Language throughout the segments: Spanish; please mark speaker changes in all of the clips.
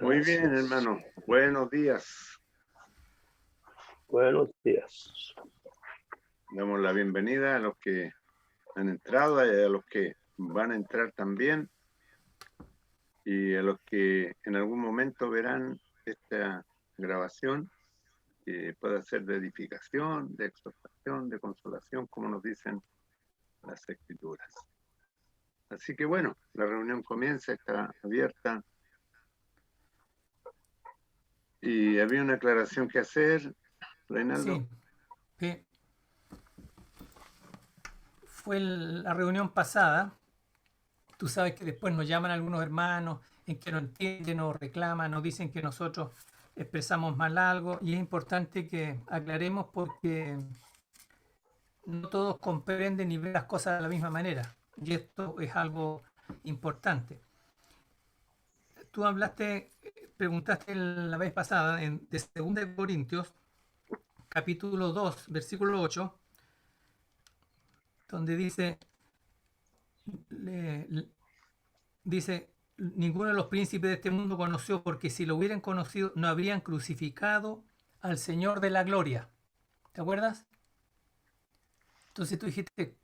Speaker 1: Muy bien,
Speaker 2: Gracias.
Speaker 1: hermano. Buenos días.
Speaker 2: Buenos días.
Speaker 1: Damos la bienvenida a los que han entrado y a los que van a entrar también y a los que en algún momento verán esta grabación que pueda ser de edificación, de exhortación, de consolación, como nos dicen las escrituras. Así que bueno, la reunión comienza, está abierta y había una aclaración que hacer, Reinaldo.
Speaker 3: Sí, sí. Fue la reunión pasada. Tú sabes que después nos llaman algunos hermanos en que no entienden o reclaman, nos dicen que nosotros expresamos mal algo y es importante que aclaremos porque no todos comprenden y ven las cosas de la misma manera y esto es algo importante. Tú preguntaste la vez pasada de 2 Corintios, capítulo 2, versículo 8, donde dice, ninguno de los príncipes de este mundo conoció, porque si lo hubieran conocido, no habrían crucificado al Señor de la gloria. ¿Te acuerdas? Entonces tú dijiste,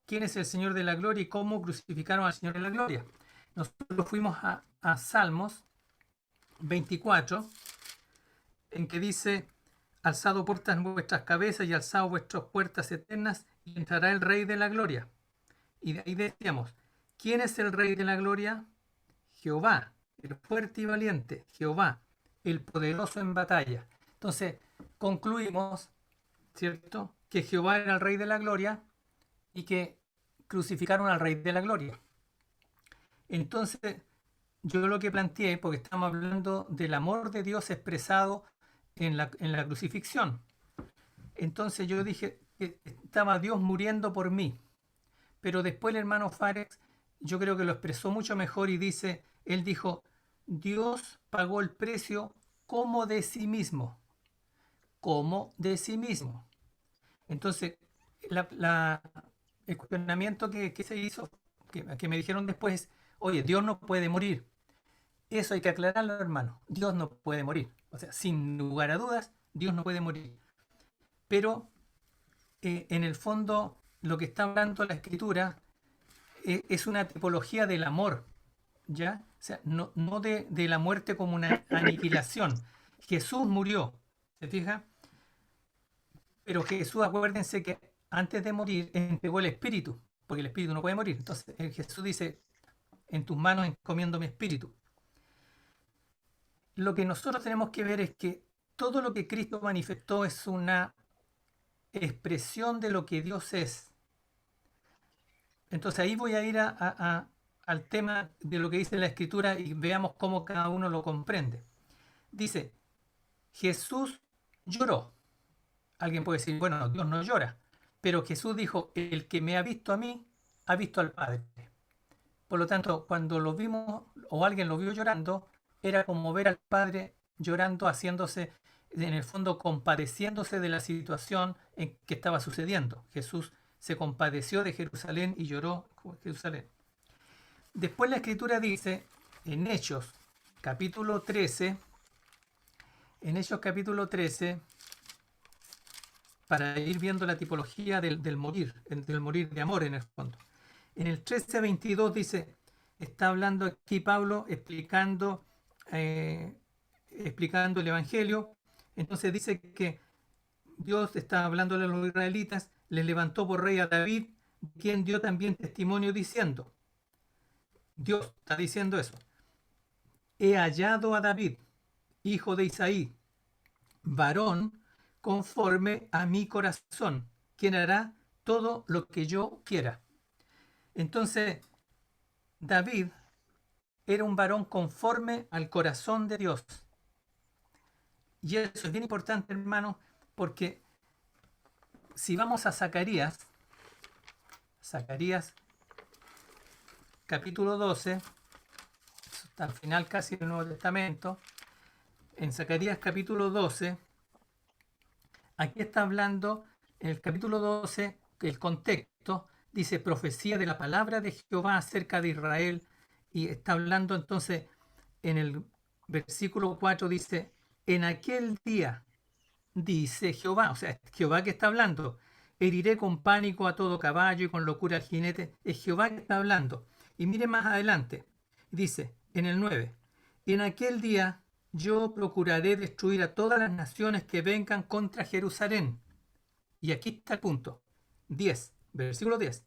Speaker 3: ¿quién es el Señor de la gloria y cómo crucificaron al Señor de la gloria? Nosotros fuimos a Salmos 24, en que dice, alzado puertas vuestras cabezas y alzado vuestras puertas eternas, y entrará el Rey de la gloria. Y de ahí decíamos, ¿quién es el Rey de la gloria? Jehová, el fuerte y valiente, Jehová, el poderoso en batalla. Entonces, concluimos, ¿cierto?, que Jehová era el Rey de la gloria y que crucificaron al Rey de la gloria. Entonces, yo lo que planteé, porque estamos hablando del amor de Dios expresado en la crucifixión. Entonces yo dije que estaba Dios muriendo por mí. Pero después el hermano Fares, yo creo que lo expresó mucho mejor y él dijo, Dios pagó el precio como de sí mismo. Como de sí mismo. Entonces, el cuestionamiento que se hizo, que me dijeron después, oye, Dios no puede morir. Eso hay que aclararlo, hermano. Dios no puede morir. O sea, sin lugar a dudas, Dios no puede morir. Pero en el fondo, lo que está hablando la escritura es una tipología del amor, ¿ya? O sea, no de la muerte como una aniquilación. Jesús murió, ¿se fija? Pero Jesús, acuérdense que antes de morir entregó el espíritu, porque el espíritu no puede morir. Entonces Jesús dice, en tus manos encomiendo mi espíritu. Lo que nosotros tenemos que ver es que todo lo que Cristo manifestó es una expresión de lo que Dios es. Entonces ahí voy a ir al tema de lo que dice la Escritura y veamos cómo cada uno lo comprende. Dice, Jesús lloró. Alguien puede decir, bueno, Dios no llora. Pero Jesús dijo, el que me ha visto a mí, ha visto al Padre. Por lo tanto, cuando lo vimos o alguien lo vio llorando, era como ver al Padre llorando, haciéndose, en el fondo, compadeciéndose de la situación en que estaba sucediendo. Jesús se compadeció de Jerusalén y lloró Jerusalén. Después la Escritura dice, en Hechos, capítulo 13, para ir viendo la tipología del morir de amor en el fondo. En el 13:22 dice, está hablando aquí Pablo explicando el Evangelio. Entonces dice que Dios está hablándole a los israelitas, les levantó por rey a David, quien dio también testimonio diciendo, Dios está diciendo eso, he hallado a David, hijo de Isaí, varón conforme a mi corazón, quien hará todo lo que yo quiera. Entonces, David era un varón conforme al corazón de Dios. Y eso es bien importante, hermano, porque si vamos a Zacarías capítulo 12, hasta el final casi del Nuevo Testamento, en Zacarías capítulo 12, aquí está hablando, en el capítulo 12, el contexto, dice profecía de la palabra de Jehová acerca de Israel, y está hablando entonces en el versículo 4 dice, en aquel día, dice Jehová, o sea, es Jehová que está hablando, heriré con pánico a todo caballo y con locura al jinete. Es Jehová que está hablando. Y mire más adelante, dice en el 9, en aquel día yo procuraré destruir a todas las naciones que vengan contra Jerusalén. Y aquí está el punto. 10, versículo 10.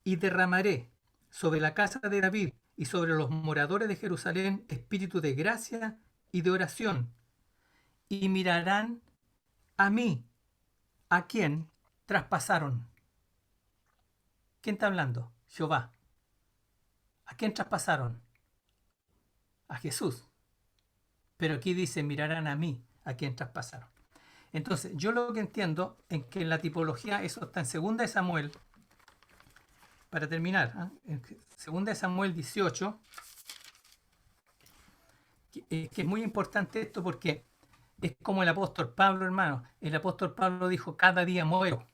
Speaker 3: Y derramaré sobre la casa de David y sobre los moradores de Jerusalén espíritu de gracia y de oración. Y mirarán a mí, a quien traspasaron. ¿Quién está hablando? Jehová. ¿A quién traspasaron? A Jesús. Pero aquí dice, mirarán a mí, a quien traspasaron. Entonces, yo lo que entiendo es que en la tipología, eso está en 2 de Samuel, para terminar, en 2 de Samuel 18, que es muy importante esto porque es como el apóstol Pablo, hermano. El apóstol Pablo dijo, cada día muero.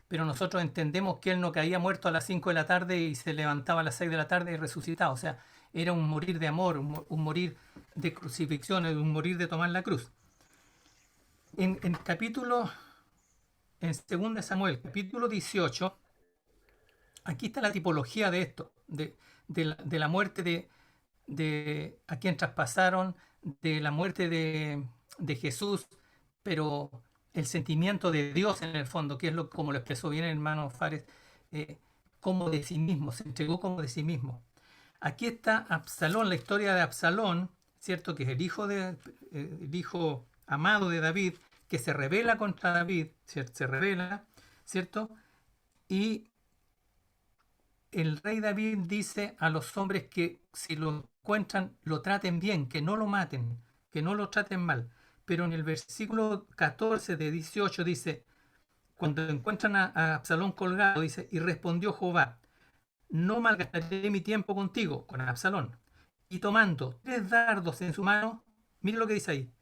Speaker 3: Pero nosotros entendemos que él no caía muerto a las 5 de la tarde y se levantaba a las 6 de la tarde y resucitaba. O sea, era un morir de amor, un morir de crucifixión, un morir de tomar la cruz. En 2 de Samuel, capítulo 18, aquí está la tipología de esto, de la muerte de a quien traspasaron, de la muerte de Jesús, pero el sentimiento de Dios en el fondo, que es como lo expresó bien el hermano Fares, como de sí mismo, se entregó como de sí mismo. Aquí está Absalón, la historia de Absalón, ¿cierto? Que es el hijo amado de David, que se rebela contra David, se rebela, ¿cierto? Y el rey David dice a los hombres que si lo encuentran, lo traten bien, que no lo maten, que no lo traten mal. Pero en el versículo 14 de 18 dice, cuando encuentran a Absalón colgado, dice, y respondió Jehová, no malgastaré mi tiempo contigo, con Absalón. Y tomando 3 dardos en su mano, mire lo que dice ahí,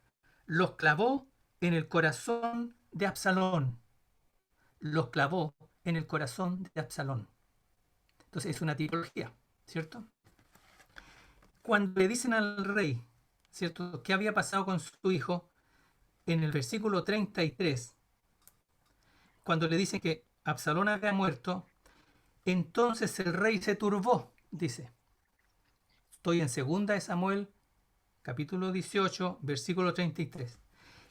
Speaker 3: los clavó en el corazón de Absalón. Los clavó en el corazón de Absalón. Entonces es una tipología, ¿cierto? Cuando le dicen al rey, ¿cierto?, qué había pasado con su hijo, en el versículo 33, cuando le dicen que Absalón había muerto, entonces el rey se turbó, dice. Estoy en 2 de Samuel, capítulo 18, versículo 33.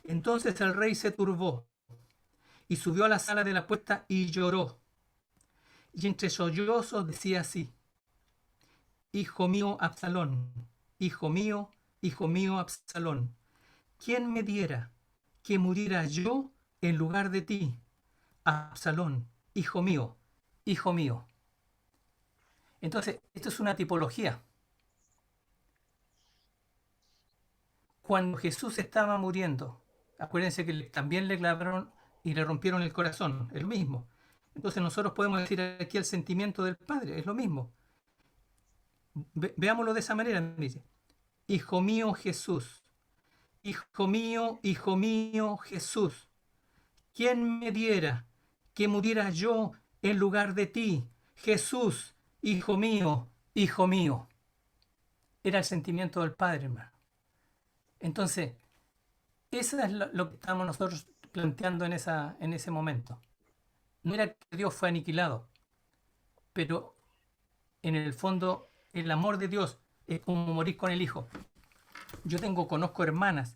Speaker 3: Entonces el rey se turbó y subió a la sala de la puerta y lloró. Y entre sollozos decía así, hijo mío Absalón, hijo mío Absalón, ¿quién me diera que muriera yo en lugar de ti? Absalón, hijo mío, hijo mío. Entonces, esto es una tipología. Cuando Jesús estaba muriendo, acuérdense que también le clavaron y le rompieron el corazón, el mismo. Entonces nosotros podemos decir aquí el sentimiento del Padre, es lo mismo. Veámoslo de esa manera, dice, hijo mío Jesús, hijo mío Jesús, ¿quién me diera que muriera yo en lugar de ti? Jesús, hijo mío, hijo mío. Era el sentimiento del Padre, hermano. Entonces, eso es lo que estamos nosotros planteando en ese momento. No era que Dios fue aniquilado, pero en el fondo el amor de Dios es como morir con el hijo. Yo conozco hermanas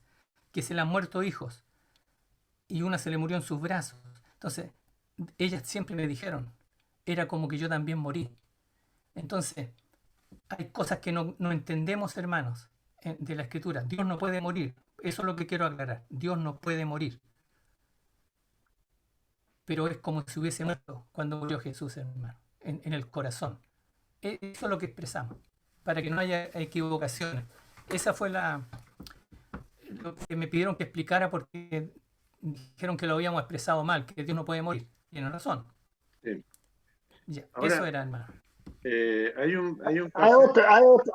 Speaker 3: que se le han muerto hijos y una se le murió en sus brazos. Entonces, ellas siempre me dijeron, era como que yo también morí. Entonces, hay cosas que no entendemos, hermanos, de la Escritura. Dios no puede morir. Eso es lo que quiero aclarar. Dios no puede morir. Pero es como si hubiese muerto cuando murió Jesús, hermano, en el corazón. Eso es lo que expresamos, para que no haya equivocaciones. Esa fue lo que me pidieron que explicara porque dijeron que lo habíamos expresado mal, que Dios no puede morir. Tienen razón.
Speaker 1: Sí.
Speaker 3: Ya,
Speaker 1: Ahora,
Speaker 3: eso era, hermano.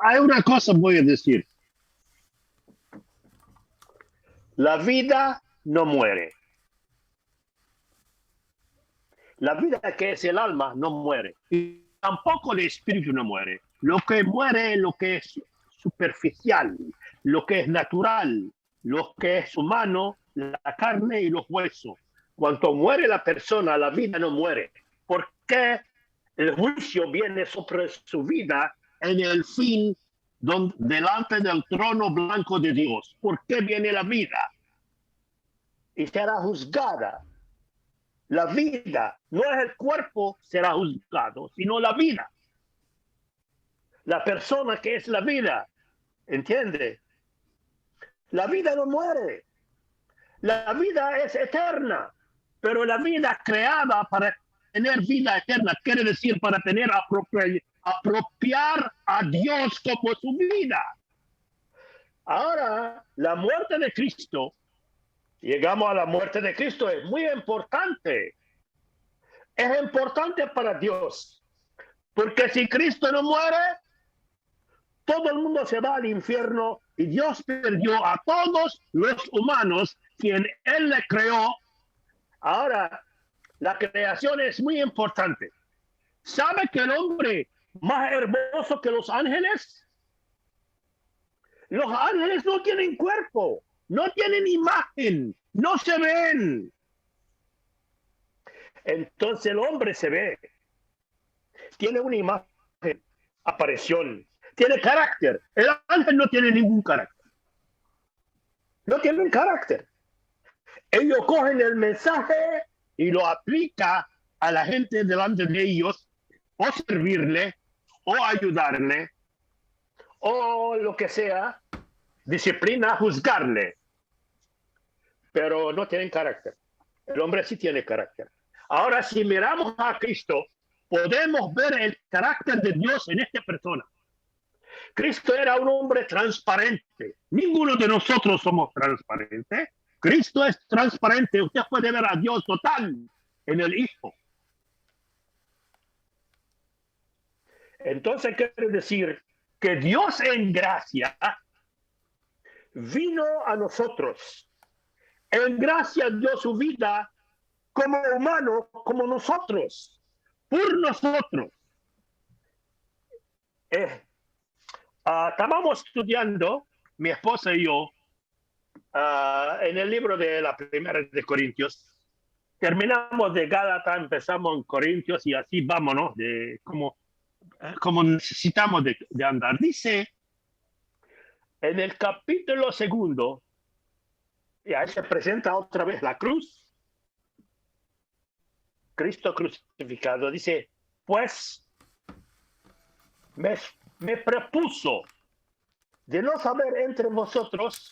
Speaker 2: Hay una cosa voy a decir. La vida no muere. La vida que es el alma no muere. Y tampoco el espíritu no muere. Lo que muere es lo que superficial, lo que es natural, lo que es humano, la carne y los huesos. Cuando muere la persona, la vida no muere. ¿Por qué el juicio viene sobre su vida en el fin delante del trono blanco de Dios? ¿Por qué viene la vida? Y será juzgada. La vida, no es el cuerpo será juzgado, sino la vida. La persona que es la vida, ¿entiende? La vida no muere. La vida es eterna, pero la vida creada para tener vida eterna quiere decir para tener apropiar a Dios como su vida. Ahora, la muerte de Cristo, llegamos a la muerte de Cristo, es muy importante. Es importante para Dios, porque si Cristo no muere, todo el mundo se va al infierno y Dios perdió a todos los humanos quien Él le creó. Ahora, la creación es muy importante. ¿Sabe que el hombre más hermoso que los ángeles? Los ángeles no tienen cuerpo, no tienen imagen, no se ven. Entonces el hombre se ve. Tiene una imagen, aparición, tiene carácter. El ángel no tiene ningún carácter. No tienen carácter. Ellos cogen el mensaje y lo aplican a la gente delante de ellos, o servirle, o ayudarle, o lo que sea, disciplina, juzgarle. Pero no tienen carácter. El hombre sí tiene carácter. Ahora, si miramos a Cristo, podemos ver el carácter de Dios en esta persona. Cristo era un hombre transparente. Ninguno de nosotros somos transparentes. Cristo es transparente. Usted puede ver a Dios total en el Hijo. Entonces quiere decir que Dios en gracia vino a nosotros. En gracia dio su vida como humano, como nosotros, por nosotros. Estábamos estudiando, mi esposa y yo, en el libro de la primera de Corintios. Terminamos de Gálatas, empezamos en Corintios y así vámonos, de como necesitamos de andar. Dice, en el capítulo 2, y ahí se presenta otra vez la cruz, Cristo crucificado. Dice, pues me propuso de no saber entre vosotros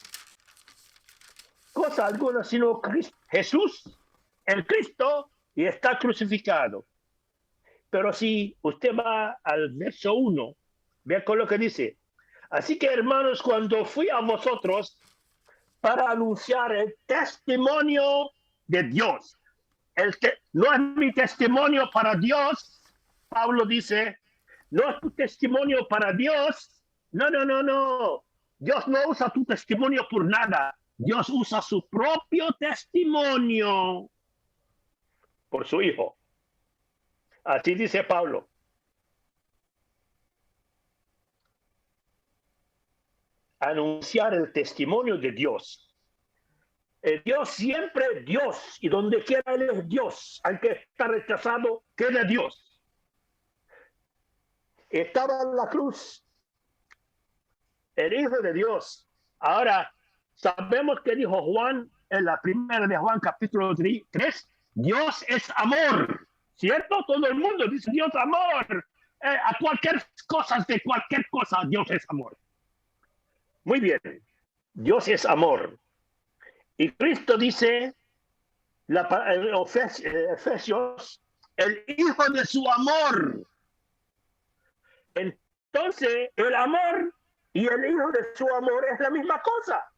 Speaker 2: cosa alguna, sino Jesús, el Cristo, y está crucificado. Pero si usted va al verso 1, vea con lo que dice. Así que, hermanos, cuando fui a vosotros para anunciar el testimonio de Dios, no es mi testimonio para Dios, Pablo dice, no es tu testimonio para Dios. No. Dios no usa tu testimonio por nada. Dios usa su propio testimonio por su Hijo. Así dice Pablo. Anunciar el testimonio de Dios. Dios siempre es Dios, y donde quiera Él es Dios, aunque está rechazado, queda Dios. Estaba en la cruz el Hijo de Dios. Ahora, sabemos que dijo Juan en la primera de Juan capítulo 3, Dios es amor, ¿cierto? Todo el mundo dice Dios es amor. A cualquier cosa, de cualquier cosa, Dios es amor. Muy bien, Dios es amor. Y Cristo dice, Efesios, el Hijo de su amor. Entonces, el amor y el Hijo de su amor es la misma cosa.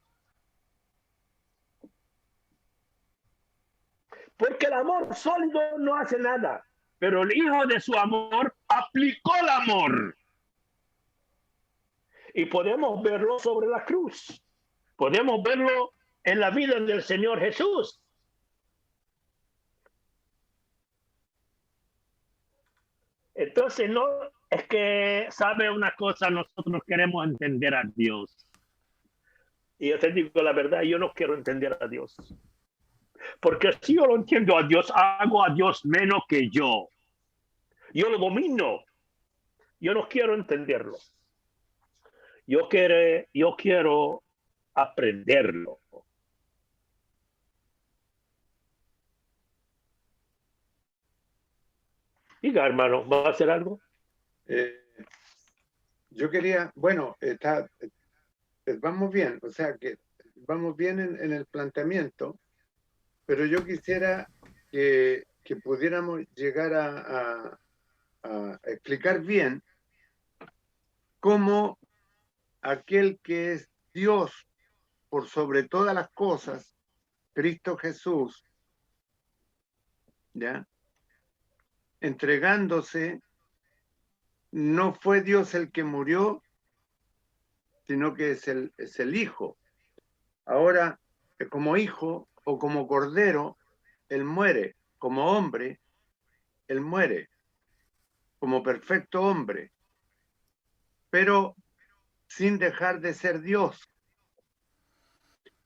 Speaker 2: Porque el amor sólido no hace nada, pero el Hijo de su amor aplicó el amor. Y podemos verlo sobre la cruz. Podemos verlo en la vida del Señor Jesús. Entonces, Es que, ¿sabe una cosa? Nosotros queremos entender a Dios. Y yo te digo la verdad, yo no quiero entender a Dios. Porque si yo lo entiendo a Dios, hago a Dios menos que yo. Yo lo domino. Yo no quiero entenderlo. Yo quiero aprenderlo. Diga, hermano, ¿va a hacer algo?
Speaker 1: Yo quería, bueno, vamos bien, o sea que vamos bien en el planteamiento, pero yo quisiera que pudiéramos llegar a explicar bien cómo aquel que es Dios por sobre todas las cosas, Cristo Jesús, ¿ya? Entregándose, no fue Dios el que murió, sino que es el Hijo. Ahora, como hijo o como cordero, Él muere. Como hombre, Él muere. Como perfecto hombre. Pero sin dejar de ser Dios.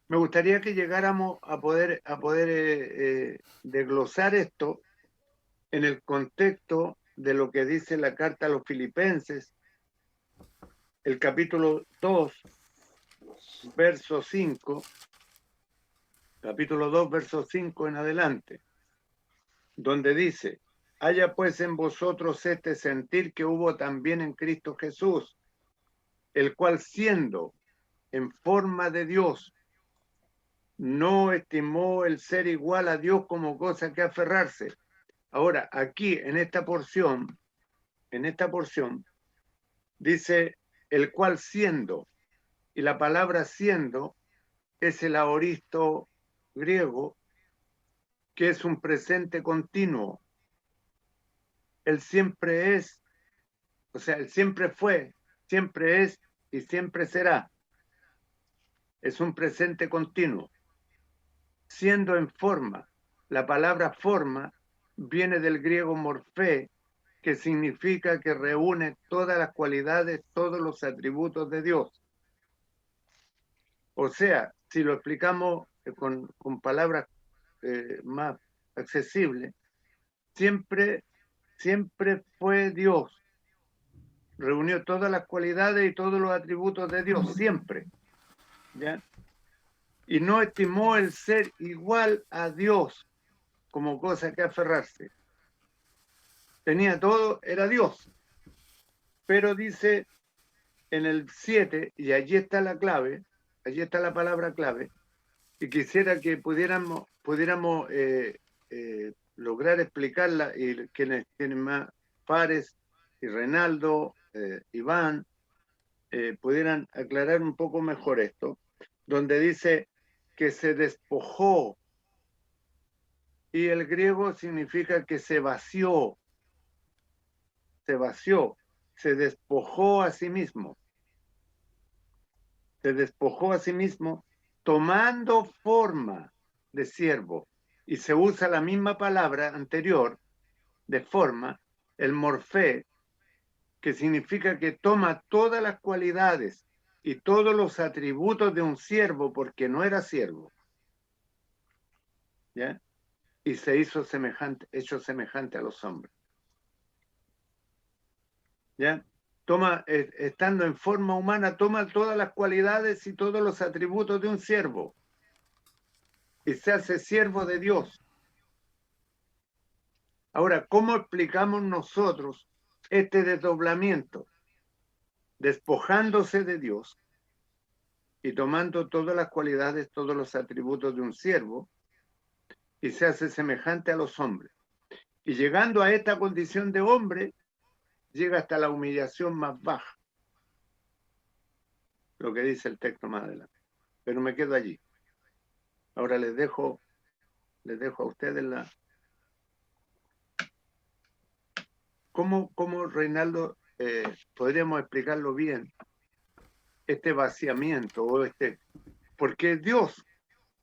Speaker 1: Me gustaría que llegáramos a poder desglosar esto en el contexto de lo que dice la carta a los Filipenses, el capítulo 2, verso 5, capítulo 2, verso 5 en adelante, donde dice: haya pues en vosotros este sentir que hubo también en Cristo Jesús, el cual siendo en forma de Dios, no estimó el ser igual a Dios como cosa que aferrarse. Ahora, aquí en esta porción, dice el cual siendo, y la palabra siendo es el aoristo griego, que es un presente continuo. Él siempre es, o sea, él siempre fue, siempre es y siempre será. Es un presente continuo. Siendo en forma, la palabra forma viene del griego morfé, que significa que reúne todas las cualidades, todos los atributos de Dios. O sea, si lo explicamos con palabras más accesibles, siempre fue Dios. Reunió todas las cualidades y todos los atributos de Dios, siempre. ¿Ya? Y no estimó el ser igual a Dios como cosa que aferrarse. Tenía todo, era Dios. Pero dice en el 7, y allí está la clave, allí está la palabra clave, y quisiera que pudiéramos lograr explicarla, y quienes tienen más, Fares y Reinaldo, Iván, pudieran aclarar un poco mejor esto, donde dice que se despojó, y el griego significa que se vació, se despojó a sí mismo, tomando forma de siervo, y se usa la misma palabra anterior de forma, el morfé, que significa que toma todas las cualidades y todos los atributos de un siervo, porque no era siervo, ¿ya? Y se hizo hecho semejante a los hombres, ¿ya? Estando en forma humana, toma todas las cualidades y todos los atributos de un siervo y se hace siervo de Dios. Ahora, ¿cómo explicamos nosotros este desdoblamiento? Despojándose de Dios y tomando todas las cualidades, todos los atributos de un siervo, y se hace semejante a los hombres. Y llegando a esta condición de hombre, llega hasta la humillación más baja. Lo que dice el texto más adelante. Pero me quedo allí. Ahora les dejo a ustedes la... ¿Cómo Reinaldo, podríamos explicarlo bien? Este vaciamiento o porque es Dios,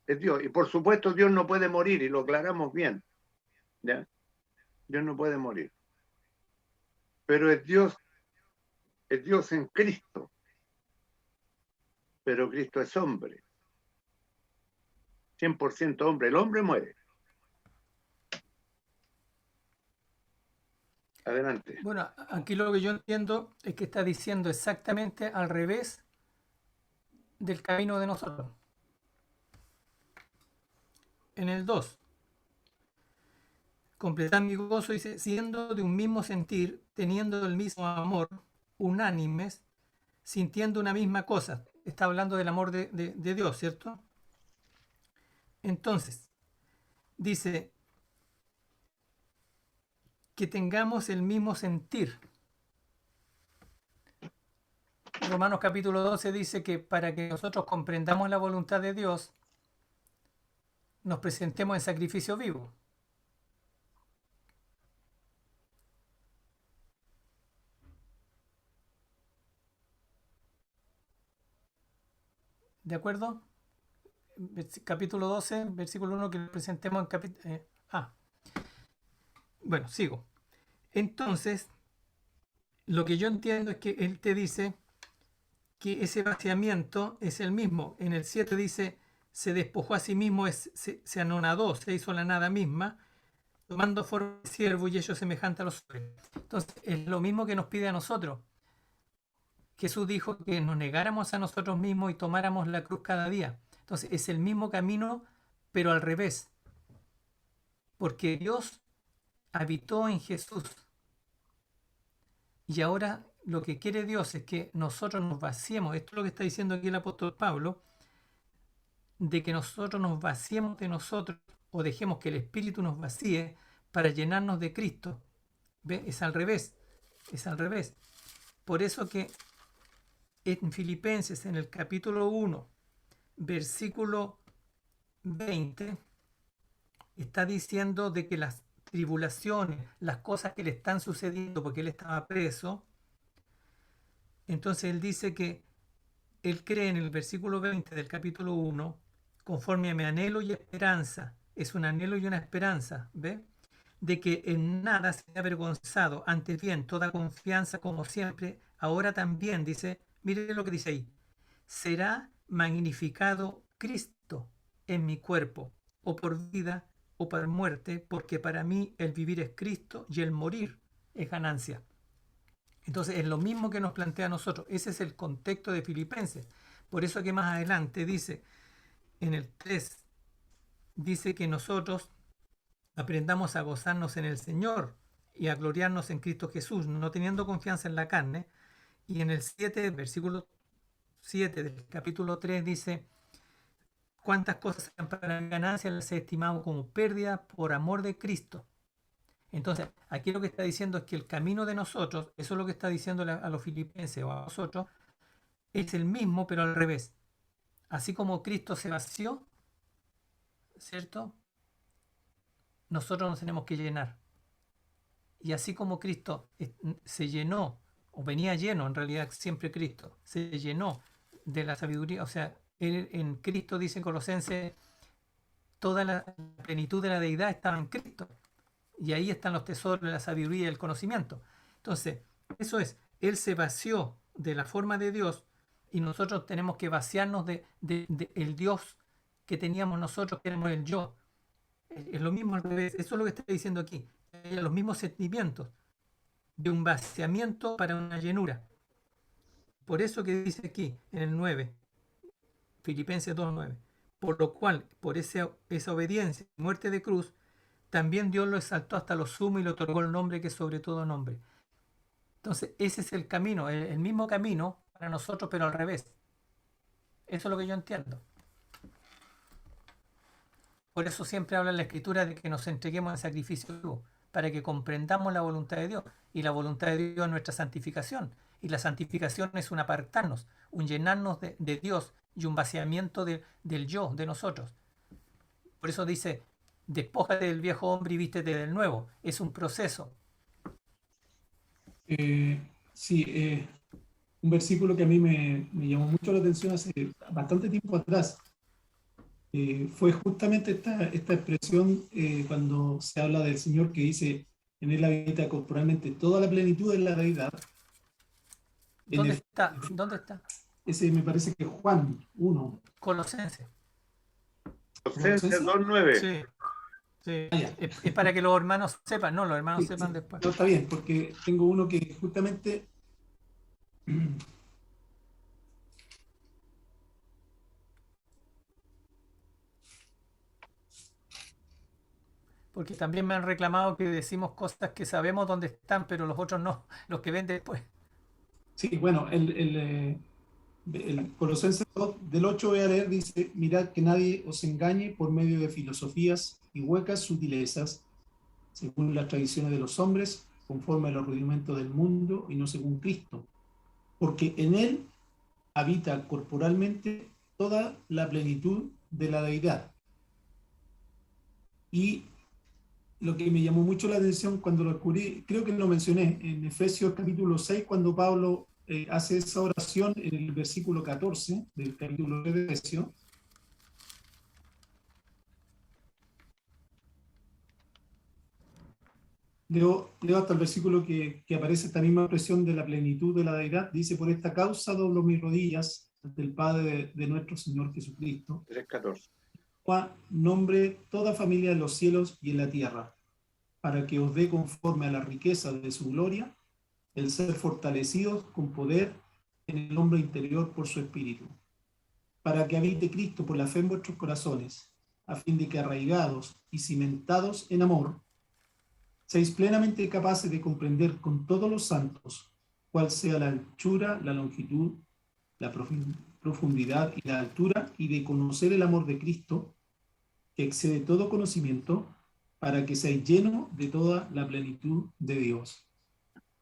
Speaker 1: y por supuesto Dios no puede morir, y lo aclaramos bien, ¿ya? Dios no puede morir, pero es Dios es Dios en Cristo, pero Cristo es hombre, 100% hombre. El hombre muere. Adelante.
Speaker 3: Bueno, aquí lo que yo entiendo es que está diciendo exactamente al revés del camino de nosotros. En el 2, completar mi gozo, dice, siendo de un mismo sentir, teniendo el mismo amor, unánimes, sintiendo una misma cosa. Está hablando del amor de Dios, ¿cierto? Entonces, dice que tengamos el mismo sentir. Romanos capítulo 12 dice que para que nosotros comprendamos la voluntad de Dios, nos presentemos en sacrificio vivo. ¿De acuerdo? Capítulo 12, versículo 1, que nos presentemos en capítulo... Bueno, sigo. Entonces, lo que yo entiendo es que él te dice que ese vaciamiento es el mismo. En el 7 dice, se despojó a sí mismo, se anonadó, se hizo la nada misma, tomando forma de siervo y ello semejante a los hombres. Entonces, es lo mismo que nos pide a nosotros. Jesús dijo que nos negáramos a nosotros mismos y tomáramos la cruz cada día. Entonces, es el mismo camino, pero al revés. Porque Dios habitó en Jesús. Y ahora lo que quiere Dios es que nosotros nos vaciemos. Esto es lo que está diciendo aquí el apóstol Pablo, de que nosotros nos vaciemos de nosotros o dejemos que el Espíritu nos vacíe para llenarnos de Cristo. ¿Ve? Es al revés. Es al revés. Por eso que en Filipenses, en el capítulo 1, versículo 20, está diciendo de que las tribulaciones, las cosas que le están sucediendo porque él estaba preso, entonces él dice que él cree en el versículo 20 del capítulo 1, conforme a mi anhelo y esperanza, es un anhelo y una esperanza, ¿ve? De que en nada se ha avergonzado, antes bien, toda confianza como siempre, ahora también, dice, mire lo que dice ahí, será magnificado Cristo en mi cuerpo, o por vida o por muerte, porque para mí el vivir es Cristo y el morir es ganancia. Entonces es lo mismo que nos plantea a nosotros. Ese es el contexto de Filipenses. Por eso que más adelante dice, en el 3, dice que nosotros aprendamos a gozarnos en el Señor y a gloriarnos en Cristo Jesús, no teniendo confianza en la carne. Y en el 7, versículo 7 del capítulo 3 dice, cuántas cosas para mi ganancia las he estimado como pérdida por amor de Cristo. Entonces, aquí lo que está diciendo es que el camino de nosotros, eso es lo que está diciendo a los filipenses o a nosotros, es el mismo pero al revés. Así como Cristo se vació, ¿cierto? Nosotros nos tenemos que llenar. Y así como Cristo se llenó, o venía lleno, en realidad siempre Cristo, se llenó de la sabiduría, o sea, él, en Cristo, dice Colosenses, toda la plenitud de la deidad estaba en Cristo. Y ahí están los tesoros de la sabiduría y el conocimiento. Entonces, eso es, Él se vació de la forma de Dios y nosotros tenemos que vaciarnos de el Dios que teníamos nosotros, que éramos el yo. Es lo mismo al revés, eso es lo que está diciendo aquí. Los mismos sentimientos de un vaciamiento para una llenura. Por eso que dice aquí, en el 9, Filipenses 2:9, por lo cual, por esa obediencia y muerte de cruz, también Dios lo exaltó hasta lo sumo y le otorgó el nombre que es sobre todo nombre. Entonces, ese es el camino, el mismo camino para nosotros, pero al revés. Eso es lo que yo entiendo. Por eso siempre habla en la Escritura de que nos entreguemos en sacrificio vivo, para que comprendamos la voluntad de Dios. Y la voluntad de Dios es nuestra santificación. Y la santificación es un apartarnos, un llenarnos de Dios y un vaciamiento del yo, de nosotros. Por eso dice, despójate del viejo hombre y vístete del nuevo. Es un proceso.
Speaker 4: Sí, un versículo que a mí me llamó mucho la atención hace bastante tiempo atrás. Fue justamente esta expresión cuando se habla del Señor que dice, en él habita corporalmente toda la plenitud de la deidad.
Speaker 3: ¿Dónde está? ¿Dónde está?
Speaker 4: Ese me parece que es Juan 1.
Speaker 3: Colosenses.
Speaker 1: Colosenses 2:9.
Speaker 3: Sí, sí.
Speaker 4: Ah, ya.
Speaker 3: Es para que los hermanos sepan, no, los hermanos
Speaker 4: Sí,
Speaker 3: sepan
Speaker 4: sí.
Speaker 3: después.
Speaker 4: No, está bien, porque tengo uno que justamente
Speaker 3: Porque también me han reclamado que decimos cosas que sabemos dónde están, pero los otros no, los que ven después.
Speaker 4: sí, bueno, el Colosenses 2, del 8 voy a leer, dice, mirad que nadie os engañe por medio de filosofías y huecas sutilezas, según las tradiciones de los hombres, conforme a los rudimentos del mundo y no según Cristo, porque en él habita corporalmente toda la plenitud de la deidad. Y lo que me llamó mucho la atención cuando lo descubrí, creo que lo mencioné en Efesios capítulo 6, cuando Pablo hace esa oración en el versículo 14 del capítulo 3 de Efesios. Leo hasta el versículo que aparece esta misma expresión de la plenitud de la deidad. Dice, por esta causa doblo mis rodillas ante el Padre de nuestro Señor Jesucristo,
Speaker 1: 3:14.
Speaker 4: nombre toda familia en los cielos y en la tierra, para que os dé conforme a la riqueza de su gloria, el ser fortalecidos con poder en el hombre interior por su espíritu, para que habite Cristo por la fe en vuestros corazones, a fin de que arraigados y cimentados en amor, seáis plenamente capaces de comprender con todos los santos cuál sea la anchura, la longitud, la profundidad y la altura, y de conocer el amor de Cristo, que excede todo conocimiento, para que seáis llenos de toda la plenitud de Dios.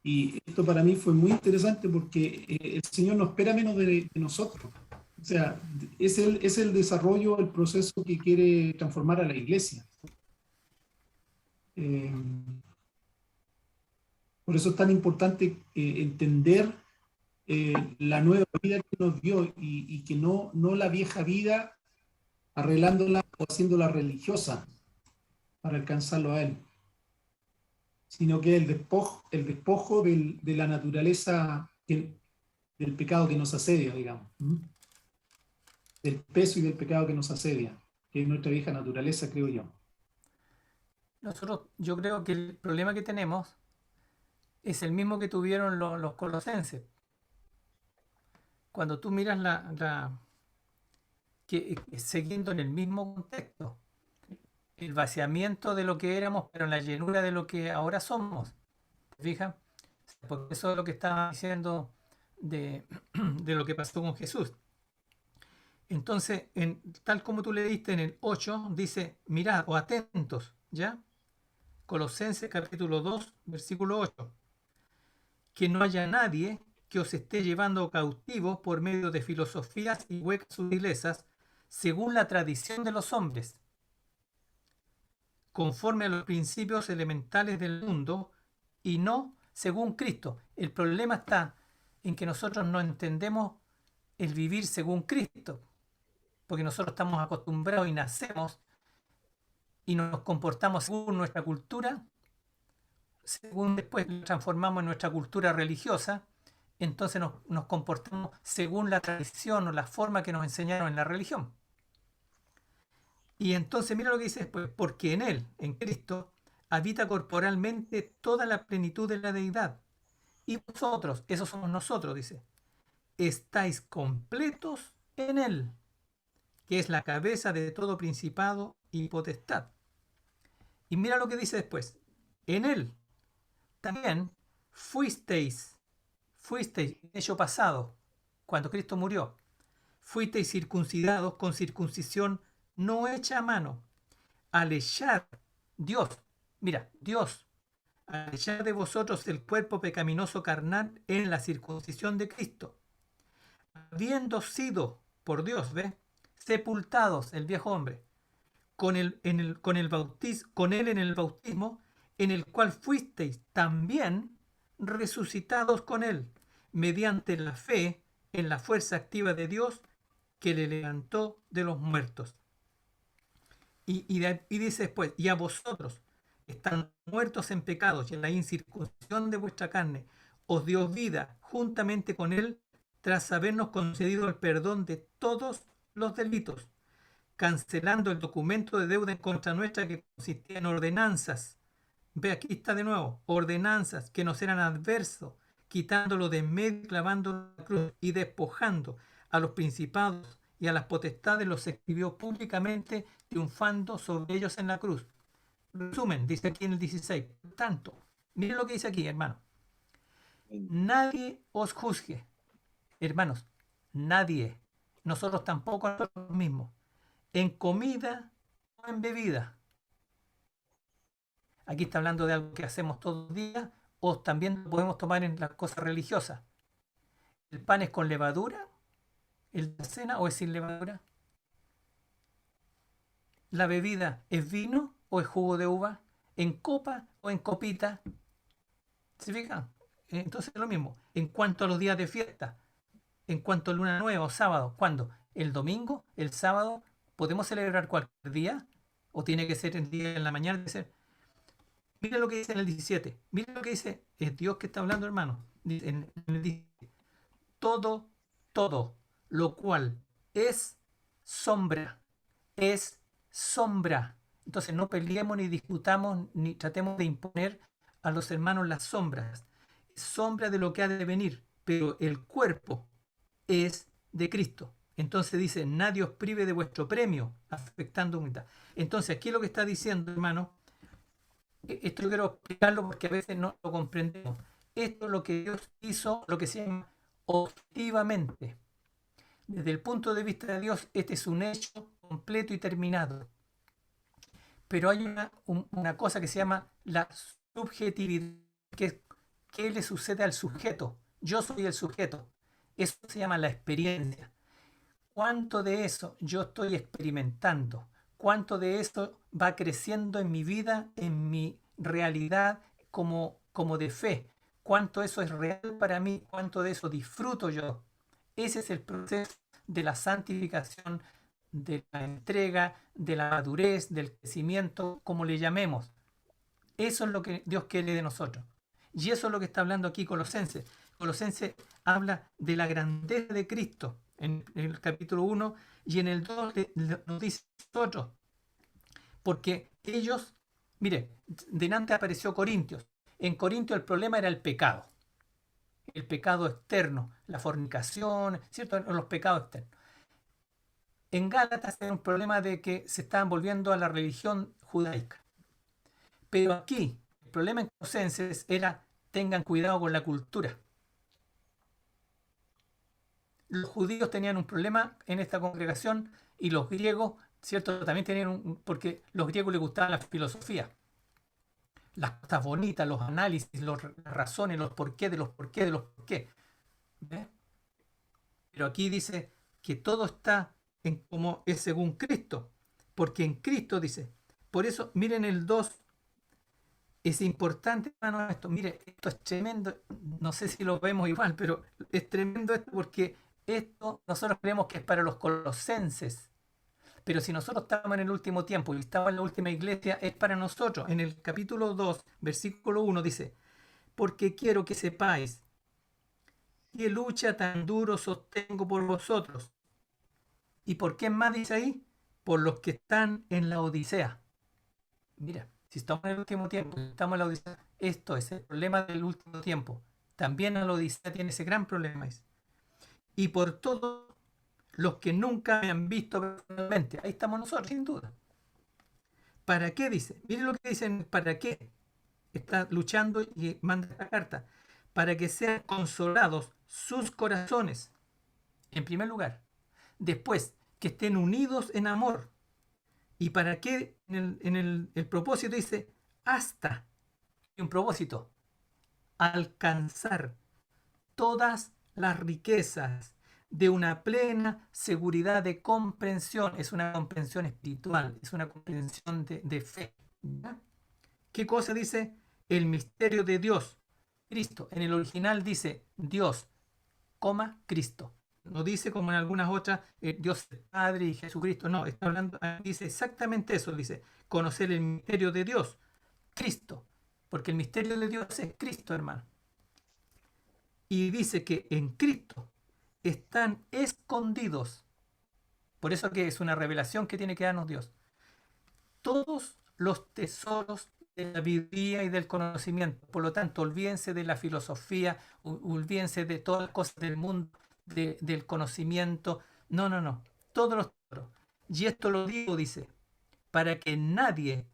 Speaker 4: Y esto para mí fue muy interesante porque el Señor no espera menos de nosotros. O sea, es el desarrollo, el proceso que quiere transformar a la iglesia. Por eso es tan importante entender la nueva vida que nos dio y que no la vieja vida arreglándola o haciéndola religiosa para alcanzarlo a Él, sino que el despojo de la naturaleza, del pecado que nos asedia, digamos, del peso y del pecado que nos asedia, que es nuestra vieja naturaleza, creo yo.
Speaker 3: Yo creo que el problema que tenemos es el mismo que tuvieron los colosenses. Cuando tú miras siguiendo en el mismo contexto, el vaciamiento de lo que éramos, pero en la llenura de lo que ahora somos. ¿Te fijas? Porque eso es lo que estaba diciendo de lo que pasó con Jesús. Entonces, tal como tú leíste en el 8, dice, mirad o atentos, ¿ya? Colosenses capítulo 2, versículo 8. Que no haya nadie que os esté llevando cautivos por medio de filosofías y huecas sutilezas, según la tradición de los hombres, conforme a los principios elementales del mundo y no según Cristo. El problema está en que nosotros no entendemos el vivir según Cristo, porque nosotros estamos acostumbrados y nacemos y nos comportamos según nuestra cultura, según después lo transformamos en nuestra cultura religiosa, entonces nos comportamos según la tradición o la forma que nos enseñaron en la religión. Y entonces mira lo que dice después, porque en Él, en Cristo, habita corporalmente toda la plenitud de la deidad. Y vosotros, esos somos nosotros, dice, estáis completos en Él, que es la cabeza de todo principado y potestad. Y mira lo que dice después, en Él también fuisteis en hecho pasado, cuando Cristo murió, fuisteis circuncidados con circuncisión no hecha a mano, al echar Dios, al echar de vosotros el cuerpo pecaminoso carnal en la circuncisión de Cristo, habiendo sido por Dios, sepultados el viejo hombre, con él en el bautismo, en el cual fuisteis también resucitados con él, mediante la fe en la fuerza activa de Dios que le levantó de los muertos. Y dice después, y a vosotros, están muertos en pecados y en la incircuncisión de vuestra carne, os dio vida juntamente con él, tras habernos concedido el perdón de todos los delitos, cancelando el documento de deuda en contra nuestra que consistía en ordenanzas. Ve, aquí está de nuevo, ordenanzas que nos eran adversos, quitándolo de en medio, clavando la cruz y despojando a los principados y a las potestades, los escribió públicamente, triunfando sobre ellos en la cruz. Resumen, dice aquí en el 16. Por tanto, miren lo que dice aquí, hermano. Nadie os juzgue, hermanos, nadie, nosotros tampoco a nosotros mismos, en comida o en bebida. Aquí está hablando de algo que hacemos todos los días, o también lo podemos tomar en las cosas religiosas. ¿El pan es con levadura? ¿El de la cena o es sin levadura? ¿La bebida es vino o es jugo de uva? ¿En copa o en copita? ¿Se fijan? Entonces es lo mismo. En cuanto a los días de fiesta, en cuanto a luna nueva o sábado, ¿cuándo? ¿El domingo? ¿El sábado? ¿Podemos celebrar cualquier día? ¿O tiene que ser el día en la mañana? Mira lo que dice en el 17. Mira lo que dice. Es Dios que está hablando, hermano. Dice en el 17. Todo, lo cual es sombra. Es sombra. Entonces no peleemos ni discutamos ni tratemos de imponer a los hermanos las sombras. Es sombra de lo que ha de venir, pero el cuerpo es de Cristo. Entonces dice, nadie os prive de vuestro premio, afectando humildad. Entonces aquí lo que está diciendo, hermano, esto yo quiero explicarlo porque a veces no lo comprendemos. Esto es lo que Dios hizo, lo que se llama objetivamente. Desde el punto de vista de Dios, este es un hecho completo y terminado. Pero hay una cosa que se llama la subjetividad, que es qué le sucede al sujeto. Yo soy el sujeto. Eso se llama la experiencia. ¿Cuánto de eso yo estoy experimentando? ¿Cuánto de eso va creciendo en mi vida, en mi realidad como de fe? ¿Cuánto eso es real para mí? ¿Cuánto de eso disfruto yo? Ese es el proceso de la santificación, de la entrega, de la madurez, del crecimiento, como le llamemos. Eso es lo que Dios quiere de nosotros. Y eso es lo que está hablando aquí Colosenses. Colosenses habla de la grandeza de Cristo en el capítulo 1 y en el 2 nos dice nosotros. Porque ellos, mire, delante apareció Corintios. En Corintios el problema era el pecado. El pecado externo, la fornicación, ¿cierto? Los pecados externos. En Gálatas era un problema de que se estaban volviendo a la religión judaica. Pero aquí, el problema en Colosenses era, tengan cuidado con la cultura. Los judíos tenían un problema en esta congregación y los griegos, ¿cierto? También tenían porque los griegos les gustaba la filosofía. Las cosas bonitas, los análisis, las razones, los porqué de los porqué de los porqué. ¿Ve? Pero aquí dice que todo está en como es según Cristo. Porque en Cristo dice, por eso, miren el 2. Es importante, hermano, esto. Mire, esto es tremendo. No sé si lo vemos igual, pero es tremendo esto porque esto nosotros creemos que es para los colosenses. Pero si nosotros estamos en el último tiempo y estamos en la última iglesia, es para nosotros. En el capítulo 2, versículo 1 dice, porque quiero que sepáis qué lucha tan duro sostengo por vosotros. ¿Y por qué más dice ahí? Por los que están en la Odisea. Mira. Si estamos en el último tiempo, estamos en la Odisea, esto es el problema del último tiempo. También la Odisea tiene ese gran problema. Y por todos los que nunca me han visto personalmente, ahí estamos nosotros, sin duda. ¿Para qué dice? Miren lo que dicen, ¿para qué? Está luchando y manda esta carta. Para que sean consolados sus corazones, en primer lugar. Después, que estén unidos en amor. ¿Y para qué? En el propósito dice hasta. Y un propósito. Alcanzar todas las riquezas de una plena seguridad de comprensión. Es una comprensión espiritual. Es una comprensión de fe. ¿Ya? ¿Qué cosa dice? El misterio de Dios. Cristo. En el original dice Dios, Cristo. No dice como en algunas otras, Dios el Padre y Jesucristo. No, está hablando, dice exactamente eso. Dice, conocer el misterio de Dios, Cristo. Porque el misterio de Dios es Cristo, hermano. Y dice que en Cristo están escondidos. Por eso que es una revelación que tiene que darnos Dios. Todos los tesoros de la sabiduría y del conocimiento. Por lo tanto, olvídense de la filosofía, olvídense de todas las cosas del mundo, del conocimiento. No, no, no. Todos los tesoros. Y esto lo digo, dice, para que nadie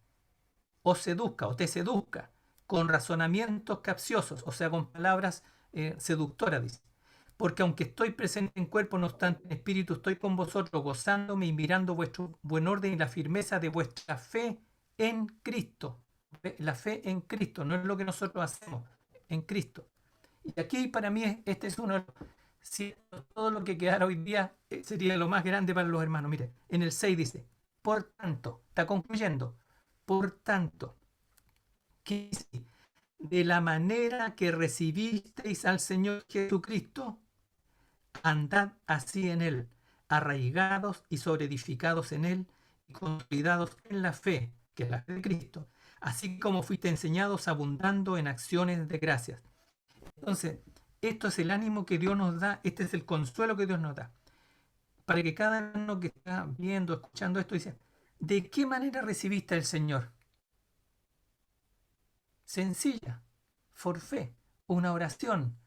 Speaker 3: os seduzca o te seduzca con razonamientos capciosos, o sea, con palabras seductoras, dice. Porque aunque estoy presente en cuerpo, no obstante en espíritu, estoy con vosotros, gozándome y mirando vuestro buen orden y la firmeza de vuestra fe en Cristo. La fe en Cristo, no es lo que nosotros hacemos, en Cristo. Y aquí para mí este es uno de los... Si todo lo que quedara hoy día sería lo más grande para los hermanos. Mire, en el 6 dice, por tanto, está concluyendo, por tanto, ¿qué dice? De la manera que recibisteis al Señor Jesucristo, andad así en Él, arraigados y sobreedificados en Él y consolidados en la fe, que es la fe de Cristo, así como fuiste enseñados abundando en acciones de gracias. Entonces, esto es el ánimo que Dios nos da, este es el consuelo que Dios nos da, para que cada uno que está viendo, escuchando esto, dice, ¿de qué manera recibiste al Señor? Sencilla, por fe, una oración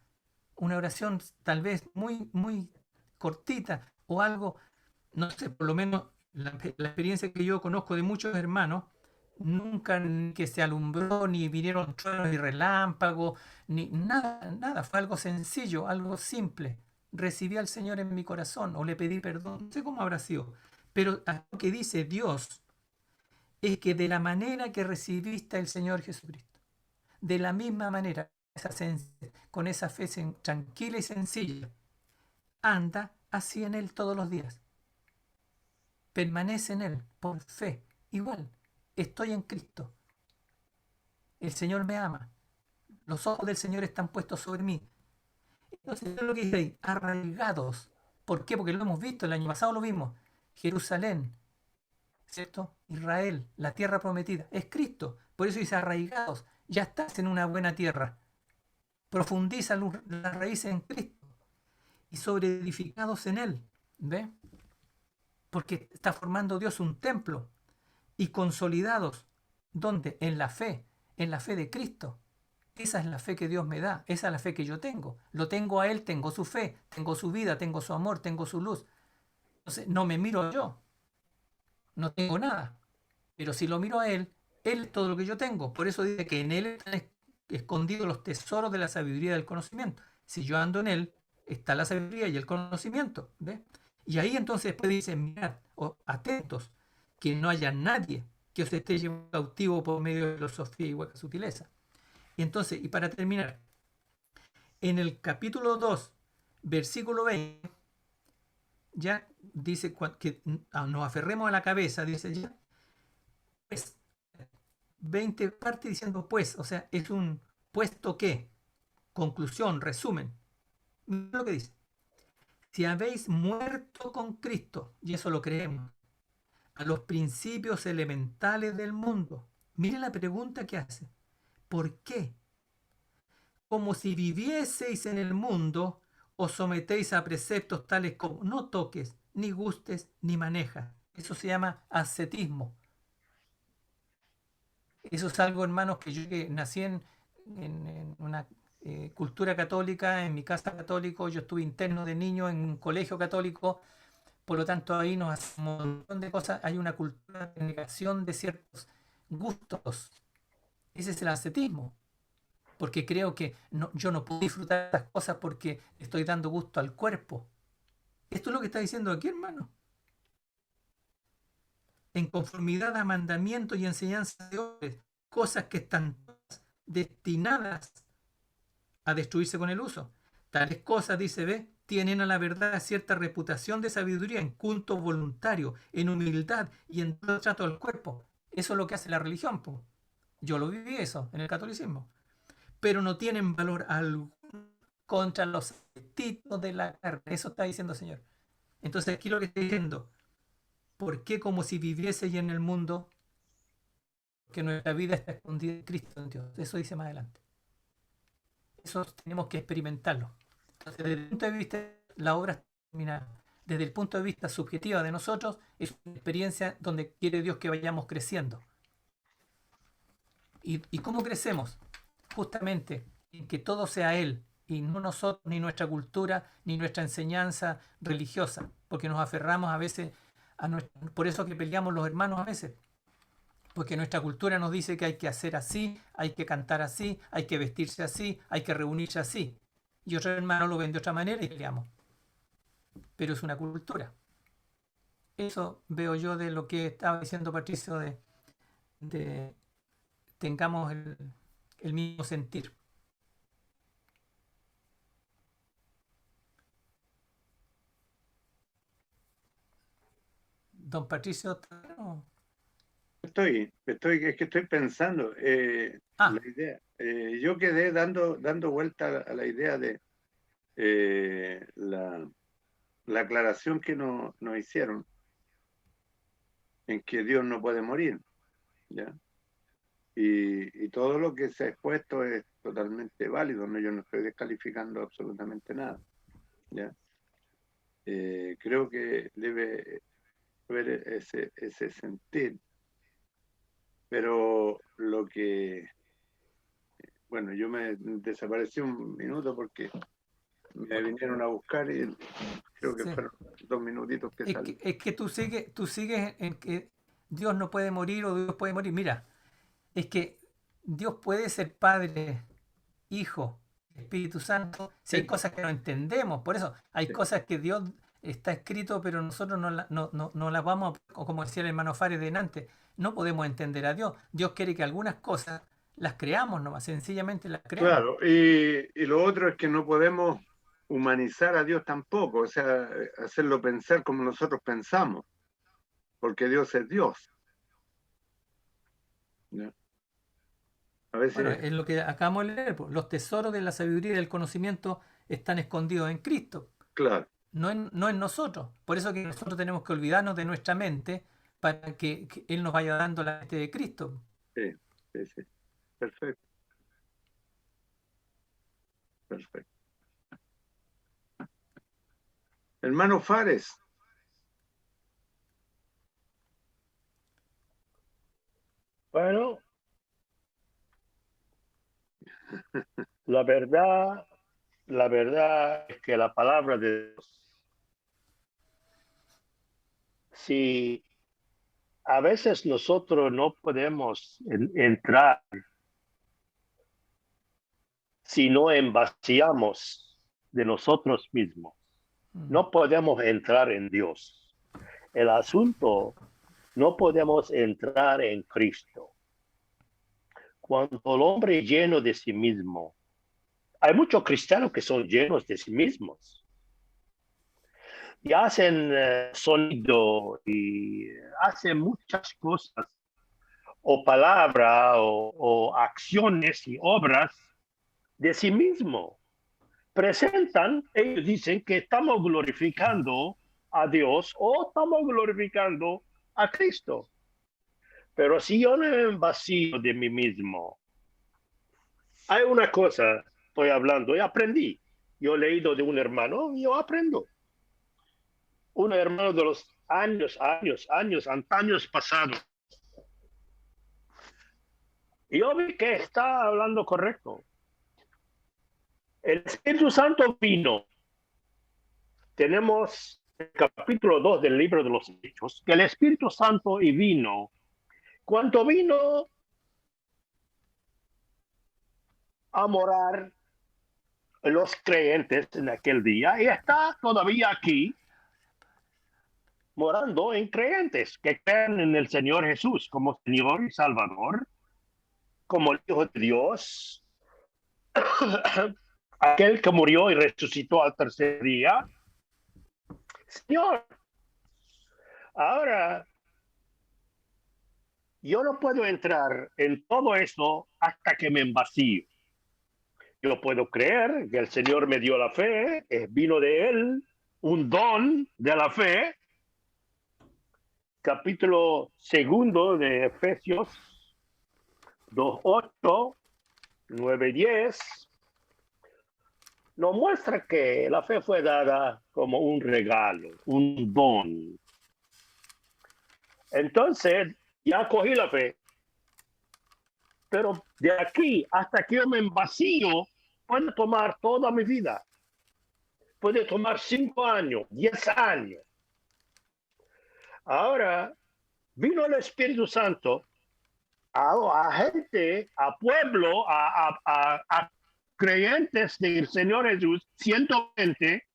Speaker 3: tal vez muy cortita o algo, no sé, por lo menos la experiencia que yo conozco de muchos hermanos, nunca que se alumbró, ni vinieron truenos y relámpagos, ni nada, nada, fue algo sencillo, algo simple. Recibí al Señor en mi corazón o le pedí perdón, no sé cómo habrá sido, pero lo que dice Dios es que de la manera que recibiste al Señor Jesucristo, de la misma manera, con esa fe tranquila y sencilla, anda así en Él todos los días. Permanece en Él por fe. Igual, estoy en Cristo. El Señor me ama. Los ojos del Señor están puestos sobre mí. Entonces, es lo que dice ahí, arraigados. ¿Por qué? Porque lo hemos visto, el año pasado lo vimos. Jerusalén, ¿cierto? Israel, la tierra prometida, es Cristo. Por eso dice arraigados. Ya estás en una buena tierra. Profundiza las raíces en Cristo y sobreedificados en Él. ¿Ve? Porque está formando Dios un templo y consolidados. ¿Dónde? En la fe de Cristo. Esa es la fe que Dios me da, esa es la fe que yo tengo. Lo tengo a Él, tengo su fe, tengo su vida, tengo su amor, tengo su luz. Entonces, no me miro yo, no tengo nada. Pero si lo miro a Él, Él es todo lo que yo tengo. Por eso dice que en Él están escondidos los tesoros de la sabiduría y del conocimiento. Si yo ando en Él, está la sabiduría y el conocimiento. ¿Ve? Y ahí entonces después dice, mirad, atentos, que no haya nadie que os esté llevando cautivo por medio de filosofía y hueca sutileza. Y entonces, y para terminar, en el capítulo 2, versículo 20, ya dice que nos aferremos a la cabeza, dice ya, pues, 20 parte diciendo pues, o sea, es un puesto que, conclusión, resumen. Mira lo que dice. Si habéis muerto con Cristo, y eso lo creemos, a los principios elementales del mundo, mire la pregunta que hace. ¿Por qué? Como si vivieseis en el mundo, os sometéis a preceptos tales como no toques, ni gustes, ni manejas. Eso se llama ascetismo. Eso es algo, hermanos, que yo que nací en una cultura católica, en mi casa católico, yo estuve interno de niño en un colegio católico, por lo tanto ahí nos hace un montón de cosas, hay una cultura de negación de ciertos gustos. Ese es el ascetismo, porque creo que yo no puedo disfrutar de estas cosas porque estoy dando gusto al cuerpo. Esto es lo que está diciendo aquí, hermano. En conformidad a mandamientos y enseñanzas de hombres, cosas que están destinadas a destruirse con el uso. Tales cosas, dice B, tienen a la verdad cierta reputación de sabiduría en culto voluntario, en humildad y en todo trato al cuerpo. Eso es lo que hace la religión, po. Yo lo viví eso en el catolicismo. Pero no tienen valor alguno contra los apetitos de la carne. Eso está diciendo el Señor. Entonces aquí lo que está diciendo, ¿por qué como si viviese ya en el mundo? Que nuestra vida está escondida en Cristo, en Dios. Eso dice más adelante. Eso tenemos que experimentarlo. Entonces, desde el punto de vista de la obra está terminada. Desde el punto de vista subjetivo de nosotros, es una experiencia donde quiere Dios que vayamos creciendo. ¿Y cómo crecemos? Justamente en que todo sea Él, y no nosotros, ni nuestra cultura, ni nuestra enseñanza religiosa, porque nos aferramos a veces por eso que peleamos los hermanos a veces, porque nuestra cultura nos dice que hay que hacer así, hay que cantar así, hay que vestirse así, hay que reunirse así, y otro hermano lo ven de otra manera y peleamos, pero es una cultura. Eso veo yo de lo que estaba diciendo Patricio, de tengamos el mismo sentir. Don Patricio, ¿no?
Speaker 1: Es que estoy pensando la idea. Yo quedé dando vuelta a la idea de la aclaración que nos hicieron en que Dios no puede morir, ¿ya? Y todo lo que se ha expuesto es totalmente válido, ¿no? Yo no estoy descalificando absolutamente nada, ¿ya? Creo que debe haber ese sentir, pero lo que, bueno, yo me desaparecí un minuto porque me vinieron a buscar y creo que
Speaker 3: Sí.
Speaker 1: fueron 2 minutitos que salí.
Speaker 3: Es que tú sigues en que Dios no puede morir o Dios puede morir. Mira, es que Dios puede ser Padre, Hijo, Espíritu Santo, si hay
Speaker 1: Sí.
Speaker 3: cosas que no entendemos. Por eso hay
Speaker 1: Sí.
Speaker 3: cosas que Dios está escrito, pero nosotros no las vamos, como decía el hermano Fares delante, no podemos entender a Dios. Dios quiere que algunas cosas las creamos nomás, sencillamente las creamos.
Speaker 1: Claro, y lo otro es que no podemos humanizar a Dios tampoco, o sea, hacerlo pensar como nosotros pensamos, porque Dios es Dios, ¿ya? A veces,
Speaker 3: Bueno, es lo que acabamos de leer, pues, los tesoros de la sabiduría y del conocimiento están escondidos en Cristo,
Speaker 1: claro,
Speaker 3: no en nosotros. Por eso que nosotros tenemos que olvidarnos de nuestra mente para que Él nos vaya dando la mente de Cristo.
Speaker 1: sí, sí, perfecto, perfecto. Hermano Fares,
Speaker 2: Bueno, la verdad es que la palabra de Dios, si a veces nosotros no podemos entrar si no vaciamos de nosotros mismos, no podemos entrar en Dios. El asunto, no podemos entrar en Cristo. Cuando el hombre es lleno de sí mismo, hay muchos cristianos que son llenos de sí mismos y hacen sonido y hacen muchas cosas o palabras o acciones y obras de sí mismo. Presentan, ellos dicen que estamos glorificando a Dios o estamos glorificando a Cristo. Pero si yo no me vacío de mí mismo, hay una cosa, estoy hablando, y aprendí. Yo he leído de un hermano y yo aprendo. Un hermano de los antaños pasados. Y yo vi que está hablando correcto. El Espíritu Santo vino. Tenemos el capítulo 2 del libro de los Hechos, que el Espíritu Santo y vino. Cuando vino a morar los creyentes en aquel día, y está todavía aquí morando en creyentes que creen en el Señor Jesús como Señor y Salvador, como el Hijo de Dios, aquel que murió y resucitó al tercer día. Señor, ahora yo no puedo entrar en todo eso hasta que me vacío. Yo puedo creer que el Señor me dio la fe, vino de Él, un don de la fe. Capítulo 2 de Efesios 2:8, 9:10. nos muestra que la fe fue dada como un regalo, un don. Entonces, ya cogí la fe, pero de aquí hasta que yo me vacío, puede tomar toda mi vida. Puede tomar 5 años, 10 años. Ahora, vino el Espíritu Santo a gente, a pueblo, a creyentes del Señor Jesús, 120,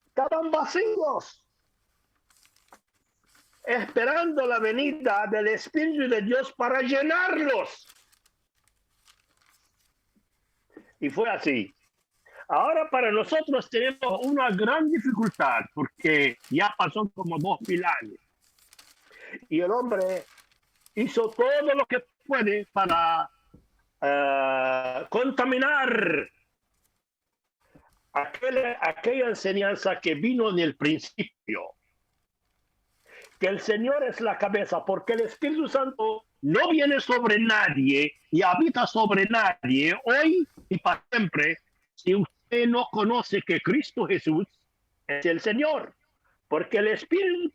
Speaker 2: estaban vacíos, esperando la venida del Espíritu de Dios para llenarlos. Y fue así. Ahora para nosotros tenemos una gran dificultad porque ya pasó como 2000 años. Y el hombre hizo todo lo que puede para contaminar aquella enseñanza que vino en el principio. Que el Señor es la cabeza, porque el Espíritu Santo no viene sobre nadie y habita sobre nadie hoy y para siempre si usted no conoce que Cristo Jesús es el Señor. Porque el Espíritu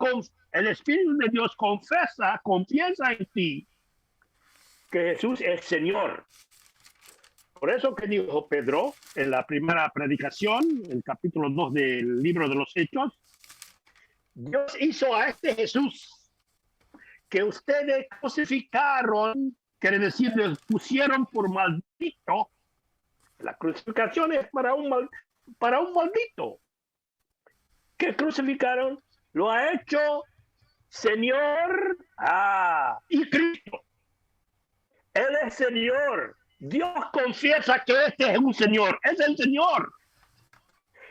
Speaker 2: de Dios confiesa en ti que Jesús es Señor. Por eso que dijo Pedro en la primera predicación, el capítulo 2 del libro de los Hechos, Dios hizo a este Jesús que ustedes crucificaron, quiere decir, les pusieron por maldito. La crucificación es para un maldito. ¿Qué crucificaron? Lo ha hecho Señor y Cristo. Él es Señor. Dios confiesa que este es un Señor. Es el Señor.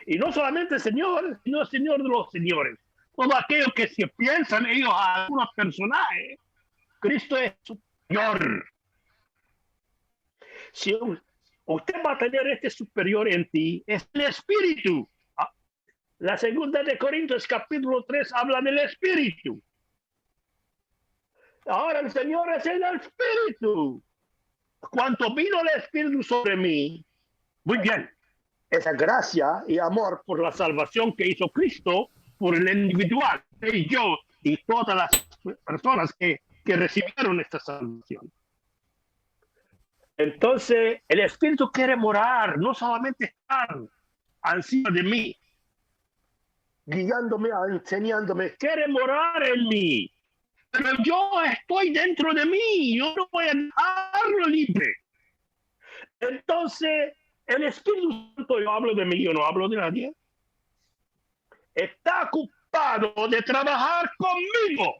Speaker 2: Y no solamente Señor, sino Señor de los señores. Todos aquellos que se piensan ellos a algunos personajes, Cristo es superior. Si usted va a tener este superior en ti, es el Espíritu. La segunda de Corintios capítulo 3 habla del Espíritu. Ahora el Señor es el Espíritu. Cuando vino el Espíritu sobre mí, muy bien, esa gracia y amor por la salvación que hizo Cristo por el individual, y yo y todas las personas que recibieron esta salvación. Entonces, el Espíritu quiere morar, no solamente estar encima de mí, guiándome, enseñándome, quiere morar en mí. Pero yo estoy dentro de mí, yo no voy a dejarlo libre. Entonces, el Espíritu Santo, yo hablo de mí, yo no hablo de nadie, está ocupado de trabajar conmigo.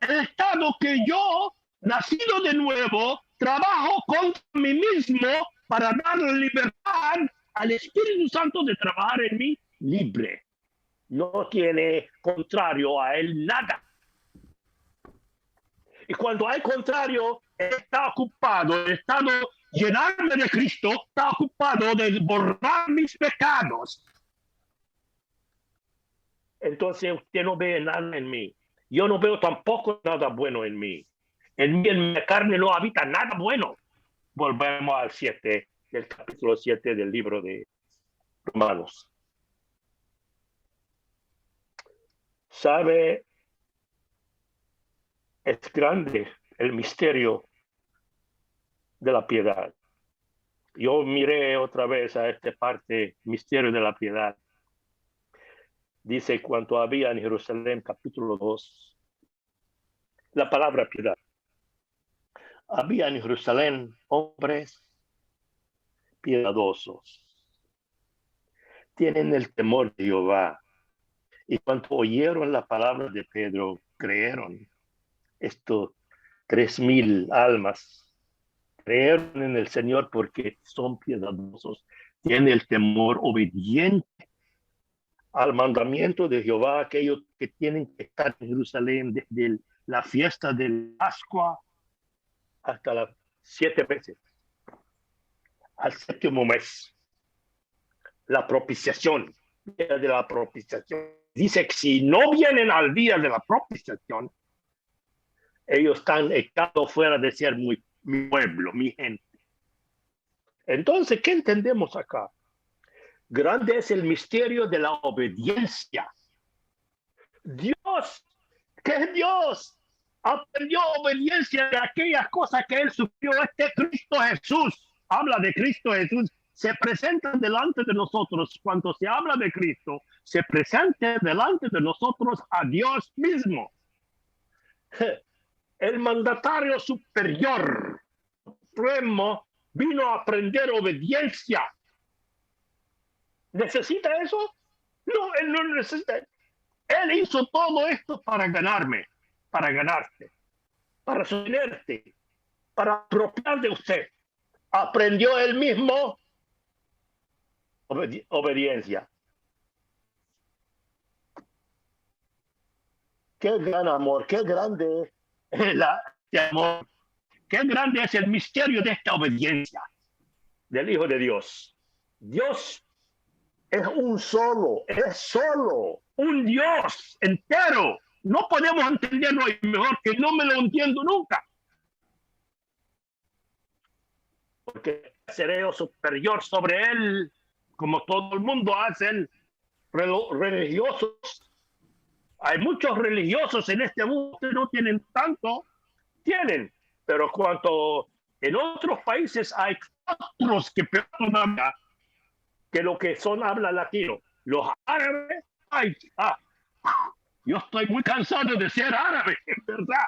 Speaker 2: El estado que yo, nacido de nuevo, trabajo contra mí mismo para darle libertad al Espíritu Santo de trabajar en mí libre. No tiene contrario a él nada. Y cuando hay contrario, está ocupado, está llenarme de Cristo, está ocupado de borrar mis pecados. Entonces usted no ve nada en mí. Yo no veo tampoco nada bueno en mí. En mí, en mi carne, no habita nada bueno. Volvemos al 7, del capítulo 7 del libro de Romanos. ¿Sabe? Es grande el misterio de la piedad. Yo miré otra vez a esta parte, misterio de la piedad. Dice, cuanto había en Jerusalén, capítulo 2, la palabra piedad. Había en Jerusalén hombres piedosos. Tienen el temor de Jehová. Y cuando oyeron la palabra de Pedro, creyeron. Estos 3000 almas creyeron en el Señor porque son piedosos. Tienen el temor obediente al mandamiento de Jehová, aquellos que tienen que estar en Jerusalén desde la fiesta de Pascua hasta las 7 veces. Al 7º mes, la propiciación, día de la propiciación. Dice que si no vienen al día de la propiciación, ellos están echados fuera de ser mi pueblo, mi gente. Entonces, ¿qué entendemos acá? Grande es el misterio de la obediencia. Dios, ¿qué es Dios? Aprendió obediencia de aquellas cosas que Él sufrió. Este Cristo Jesús, habla de Cristo Jesús, se presenta delante de nosotros. Cuando se habla de Cristo, se presenta delante de nosotros a Dios mismo. El mandatario superior, supremo, vino a aprender obediencia. ¿Necesita eso? No, Él no necesita. Él hizo todo esto para ganarme, para ganarte, para sostenerte, para apropiar de usted. Aprendió él mismo obediencia. Qué gran amor, qué grande es este amor, qué grande es el misterio de esta obediencia del Hijo de Dios. Dios es solo, un Dios entero. No podemos entenderlo mejor que no me lo entiendo nunca. Porque seré superior sobre él, como todo el mundo hace, religiosos. Hay muchos religiosos en este mundo que no tienen tanto, pero cuanto en otros países hay otros que peor todavía que lo que son habla latino. Los árabes, yo estoy muy cansado de ser árabe, en verdad.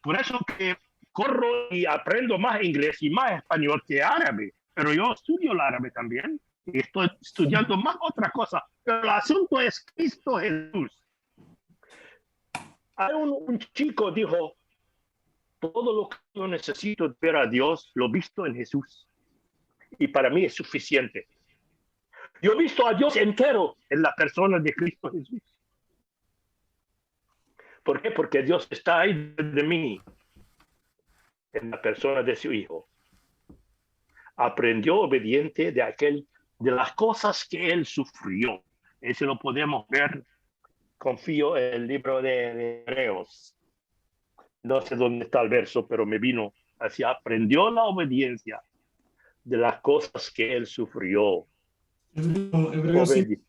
Speaker 2: Por eso que corro y aprendo más inglés y más español que árabe, pero yo estudio el árabe también y estoy estudiando más otras cosas. Pero el asunto es Cristo Jesús. Hay un chico dijo, todo lo que yo necesito ver a Dios, lo he visto en Jesús. Y para mí es suficiente. Yo he visto a Dios entero en la persona de Cristo Jesús. ¿Por qué? Porque Dios está ahí de mí, en la persona de su Hijo. Aprendió obediente de las cosas que Él sufrió. Eso lo podemos ver, confío, en el libro de Hebreos. No sé dónde está el verso, pero me vino así. Aprendió la obediencia de las cosas que Él sufrió.
Speaker 4: Hebreos 5.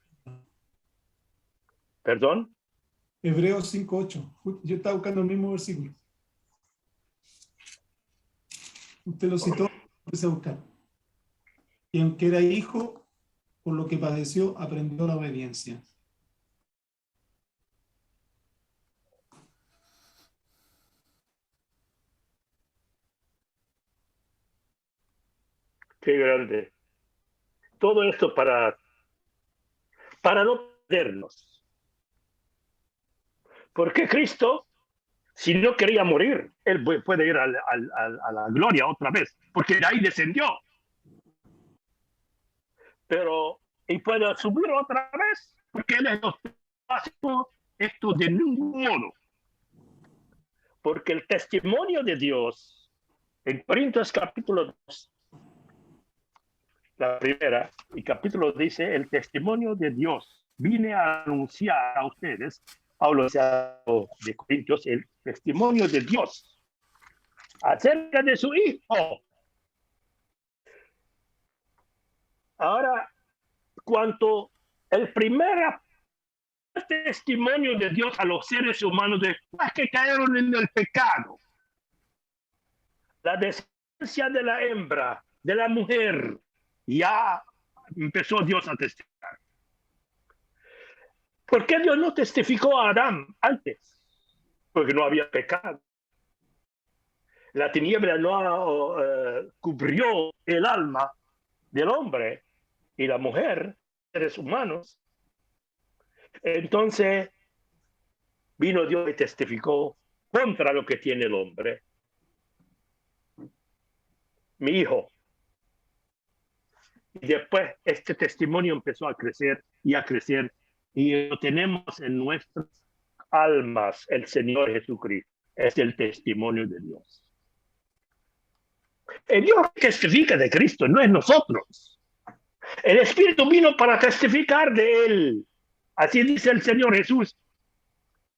Speaker 2: ¿Perdón?
Speaker 4: Hebreos 5:8. Yo estaba buscando el mismo versículo. Usted lo citó, empecé a buscar. Y aunque era hijo, por lo que padeció, aprendió la obediencia.
Speaker 2: Qué grande. Todo esto para no perdernos. Porque Cristo, si no quería morir, Él puede ir a la gloria otra vez, porque de ahí descendió. Y puede subir otra vez, porque Él no hace esto de ningún modo. Porque el testimonio de Dios, en Corintios capítulo 2, la primera, y capítulo dice, el testimonio de Dios. Vine a anunciar a ustedes, Pablo de Corintios, el testimonio de Dios acerca de su Hijo. Ahora, cuanto el primer testimonio de Dios a los seres humanos después que cayeron en el pecado, la descendencia de la hembra, de la mujer, ya empezó Dios a testificar. ¿Por qué Dios no testificó a Adán antes? Porque no había pecado. La tiniebla no cubrió el alma del hombre y la mujer, seres humanos. Entonces vino Dios y testificó contra lo que tiene el hombre. Mi hijo. Y después este testimonio empezó a crecer y a crecer. Y lo tenemos en nuestras almas, el Señor Jesucristo. Es el testimonio de Dios. El Dios que testifica de Cristo no es nosotros. El Espíritu vino para testificar de Él. Así dice el Señor Jesús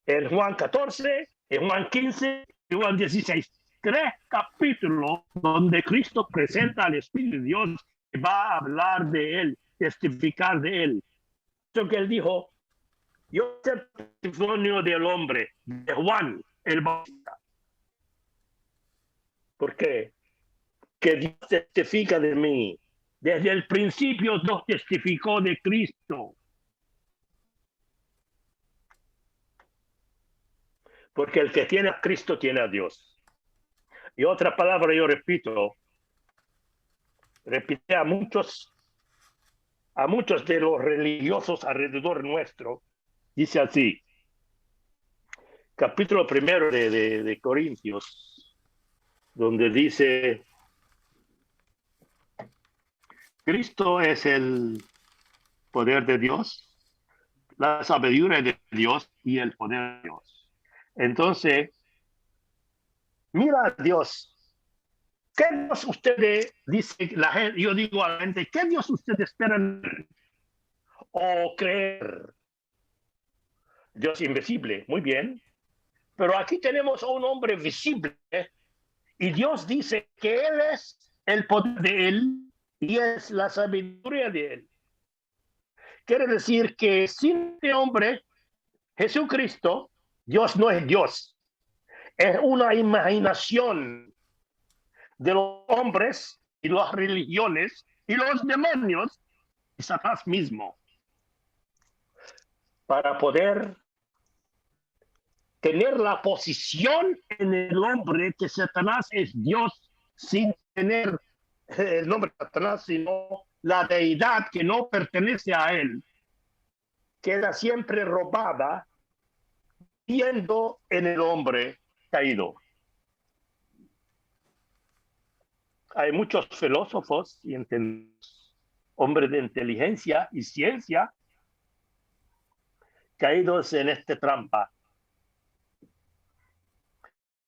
Speaker 2: en Juan 14, en Juan 15, en Juan 16. 3 capítulos donde Cristo presenta al Espíritu de Dios y va a hablar de él, testificar de él. Eso que él dijo, yo soy el testimonio del hombre, de Juan el Bautista. ¿Por qué? Que Dios testifica de mí. Desde el principio Dios testificó de Cristo. Porque el que tiene a Cristo tiene a Dios. Y otra palabra yo repito a muchos de los religiosos alrededor nuestro, dice así, capítulo 1 de Corintios, donde dice, Cristo es el poder de Dios, la sabiduría de Dios y el poder de Dios. Entonces, mira a Dios. ¿Qué Dios ustedes, dice la gente, yo digo a la gente, qué Dios ustedes esperan o creer? Dios invisible, muy bien. Pero aquí tenemos a un hombre visible y Dios dice que Él es el poder de Él y es la sabiduría de Él. Quiere decir que sin este hombre, Jesucristo, Dios no es Dios. Es una imaginación de los hombres y las religiones y los demonios y Satanás mismo para poder tener la posición en el hombre que Satanás es Dios sin tener el nombre de Satanás, sino la deidad que no pertenece a él, queda siempre robada viendo en el hombre caído. Hay muchos filósofos y hombres de inteligencia y ciencia caídos en esta trampa.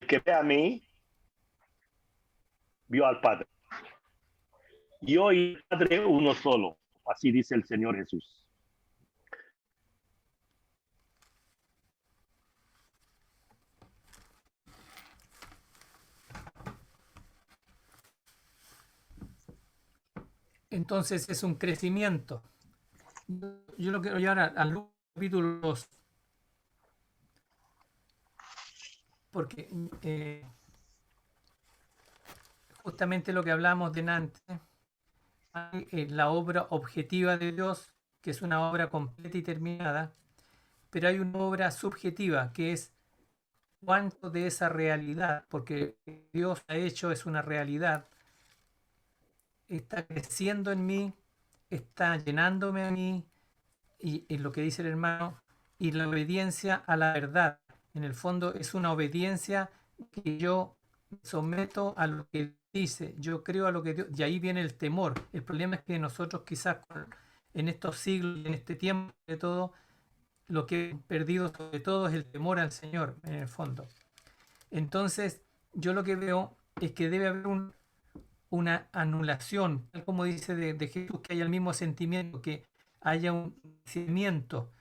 Speaker 2: El que ve a mí, vio al Padre. Yo y el Padre uno solo. Así dice el Señor Jesús.
Speaker 3: Entonces es un crecimiento. Yo lo quiero llevar al capítulo 2. Porque justamente lo que hablamos delante, hay la obra objetiva de Dios, que es una obra completa y terminada, pero hay una obra subjetiva, que es cuánto de esa realidad, porque Dios ha hecho es una realidad, está creciendo en mí, está llenándome a mí, y lo que dice el hermano, y la obediencia a la verdad. En el fondo es una obediencia que yo someto a lo que dice, yo creo a lo que Dios, y ahí viene el temor. El problema es que nosotros quizás en estos siglos y en este tiempo de todo, lo que he perdido sobre todo es el temor al Señor, en el fondo. Entonces, yo lo que veo es que debe haber una anulación, tal como dice de Jesús, que haya el mismo sentimiento, que haya un sentimiento,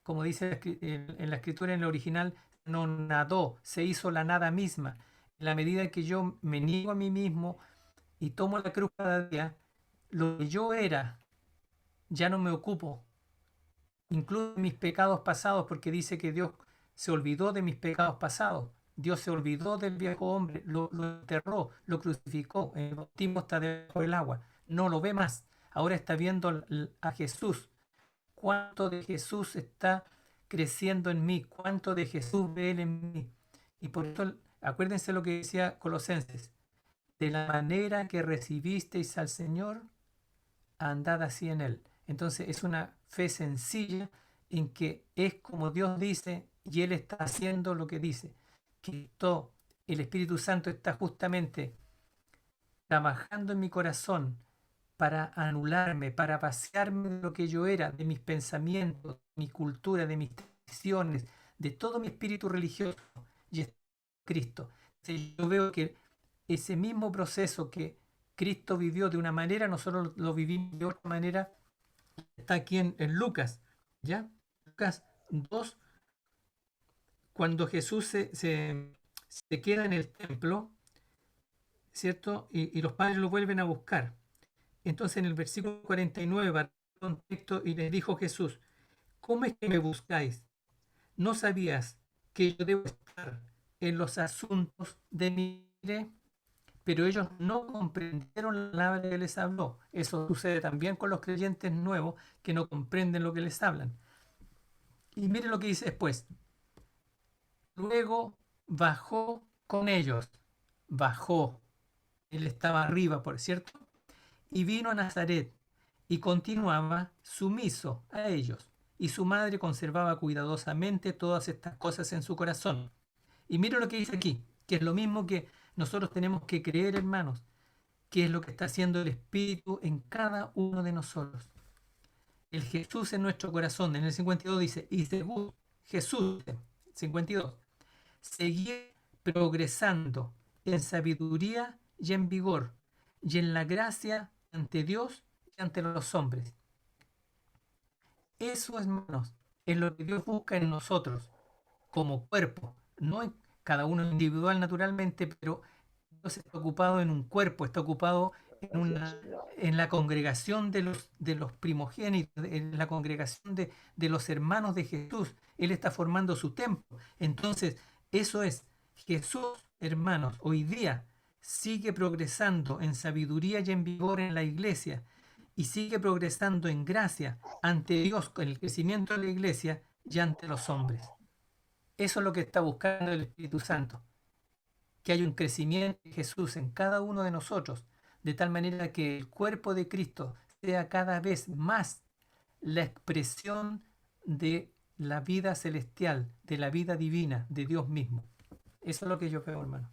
Speaker 3: como dice en la escritura, en el original, no nadó, se hizo la nada misma. En la medida que yo me niego a mí mismo y tomo la cruz cada día, lo que yo era, ya no me ocupo. Incluso mis pecados pasados, porque dice que Dios se olvidó de mis pecados pasados. Dios se olvidó del viejo hombre, lo enterró, lo crucificó. El bautismo está debajo del agua. No lo ve más. Ahora está viendo a Jesús. ¿Cuánto de Jesús está creciendo en mí? ¿Cuánto de Jesús ve Él en mí? Y por eso, acuérdense lo que decía Colosenses. De la manera que recibisteis al Señor, andad así en Él. Entonces es una fe sencilla en que es como Dios dice y Él está haciendo lo que dice. Que todo, el Espíritu Santo está justamente trabajando en mi corazón para anularme, para vaciarme de lo que yo era, de mis pensamientos, de mi cultura, de mis tradiciones, de todo mi espíritu religioso y es Cristo. Entonces, yo veo que ese mismo proceso que Cristo vivió de una manera, nosotros lo vivimos de otra manera. Está aquí en Lucas, ¿ya? Lucas 2, cuando Jesús se queda en el templo, ¿cierto? Y los padres lo vuelven a buscar. Entonces en el versículo 49, para el contexto, y les dijo Jesús, ¿cómo es que me buscáis? ¿No sabías que yo debo estar en los asuntos de mi Padre? Pero ellos no comprendieron la palabra que les habló. Eso sucede también con los creyentes nuevos que no comprenden lo que les hablan. Y mire lo que dice después. Luego bajó con ellos. Bajó. Él estaba arriba, por cierto. Y vino a Nazaret y continuaba sumiso a ellos. Y su madre conservaba cuidadosamente todas estas cosas en su corazón. Y mire lo que dice aquí, que es lo mismo que nosotros tenemos que creer, hermanos, que es lo que está haciendo el Espíritu en cada uno de nosotros. El Jesús en nuestro corazón, en el 52 dice, y según Jesús, 52, seguir progresando en sabiduría y en vigor, y en la gracia ante Dios y ante los hombres. Eso, hermanos, es lo que Dios busca en nosotros, como cuerpo, no en cada uno individual naturalmente, pero Dios está ocupado en un cuerpo, está ocupado
Speaker 2: Gracias, Señor.
Speaker 3: en la congregación de los primogénitos, en la congregación de los hermanos de Jesús. Él está formando su templo. Entonces, eso es, Jesús, hermanos, hoy día sigue progresando en sabiduría y en vigor en la iglesia y sigue progresando en gracia ante Dios con el crecimiento de la iglesia y ante los hombres. Eso es lo que está buscando el Espíritu Santo, que haya un crecimiento de Jesús en cada uno de nosotros, de tal manera que el cuerpo de Cristo sea cada vez más la expresión de la vida celestial, de la vida divina, de Dios mismo. Eso es lo que yo veo, hermano.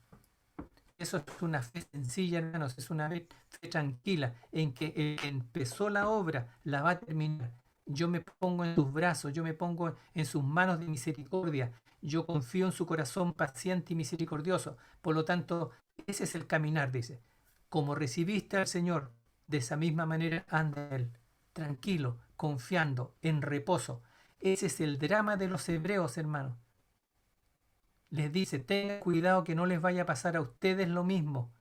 Speaker 3: Eso es una fe sencilla, hermanos, es una fe tranquila, en que el que empezó la obra la va a terminar. Yo me pongo en sus brazos, yo me pongo en sus manos de misericordia, yo confío en su corazón paciente y misericordioso. Por lo tanto, ese es el caminar, dice. Como recibiste al Señor, de esa misma manera anda Él, tranquilo, confiando, en reposo. Ese es el drama de los hebreos, hermanos. Les dice, tengan cuidado que no les vaya a pasar a ustedes lo mismo.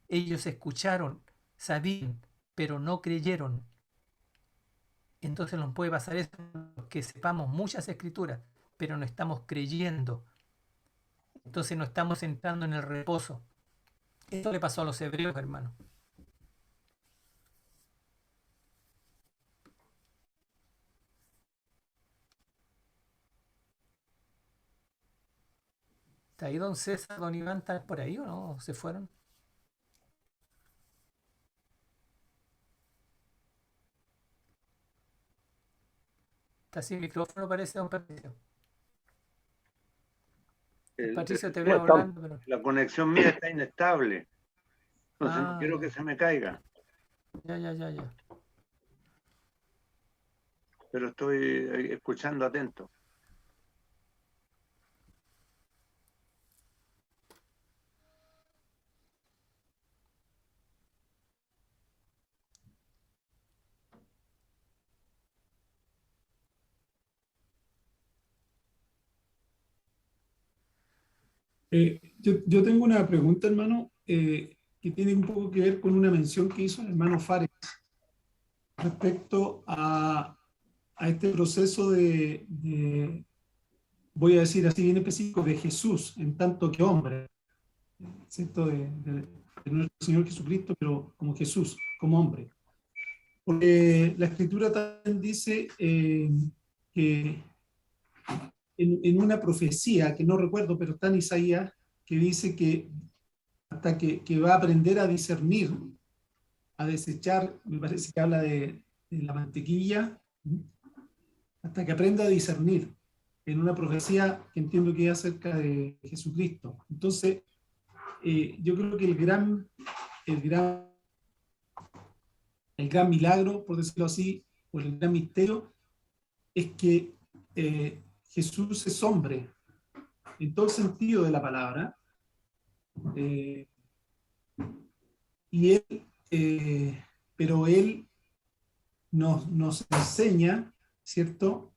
Speaker 3: Ellos escucharon, sabían, pero no creyeron. Entonces nos puede pasar eso, que sepamos muchas escrituras, pero no estamos creyendo. Entonces no estamos entrando en el reposo. Esto le pasó a los hebreos, hermano. ¿Está ahí don César, don Iván, están por ahí o no? ¿Se fueron? Está sin micrófono, parece, don Patricio. Patricio, te veo hablando, pero...
Speaker 1: La conexión mía está inestable. Entonces no quiero
Speaker 3: ya.
Speaker 1: que se me caiga.
Speaker 3: Ya.
Speaker 1: Pero estoy escuchando atento.
Speaker 4: Yo tengo una pregunta, hermano, que tiene un poco que ver con una mención que hizo el hermano Fares respecto a este proceso voy a decir así bien específico, de Jesús en tanto que hombre, ¿cierto? De nuestro Señor Jesucristo, pero como Jesús, como hombre. Porque la Escritura también dice que en una profecía, que no recuerdo, pero está en Isaías, que dice que hasta que va a aprender a discernir, a desechar, me parece que habla de la mantequilla, hasta que aprenda a discernir, en una profecía que entiendo que es acerca de Jesucristo. Entonces, yo creo que el gran milagro, por decirlo así, o el gran misterio, es que Jesús es hombre, en todo el sentido de la palabra, y él, pero él nos enseña, ¿cierto?,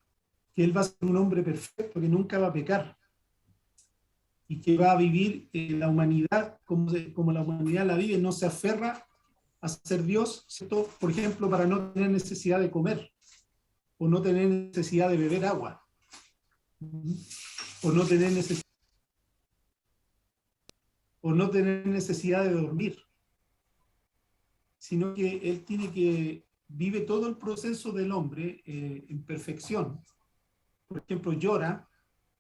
Speaker 4: que él va a ser un hombre perfecto, que nunca va a pecar. y que va a vivir la humanidad como la humanidad la vive, no se aferra a ser Dios, ¿cierto? Por ejemplo, para no tener necesidad de comer, o no tener necesidad de beber agua, o no tener necesidad de dormir, sino que él vive todo el proceso del hombre en perfección. Por ejemplo, llora,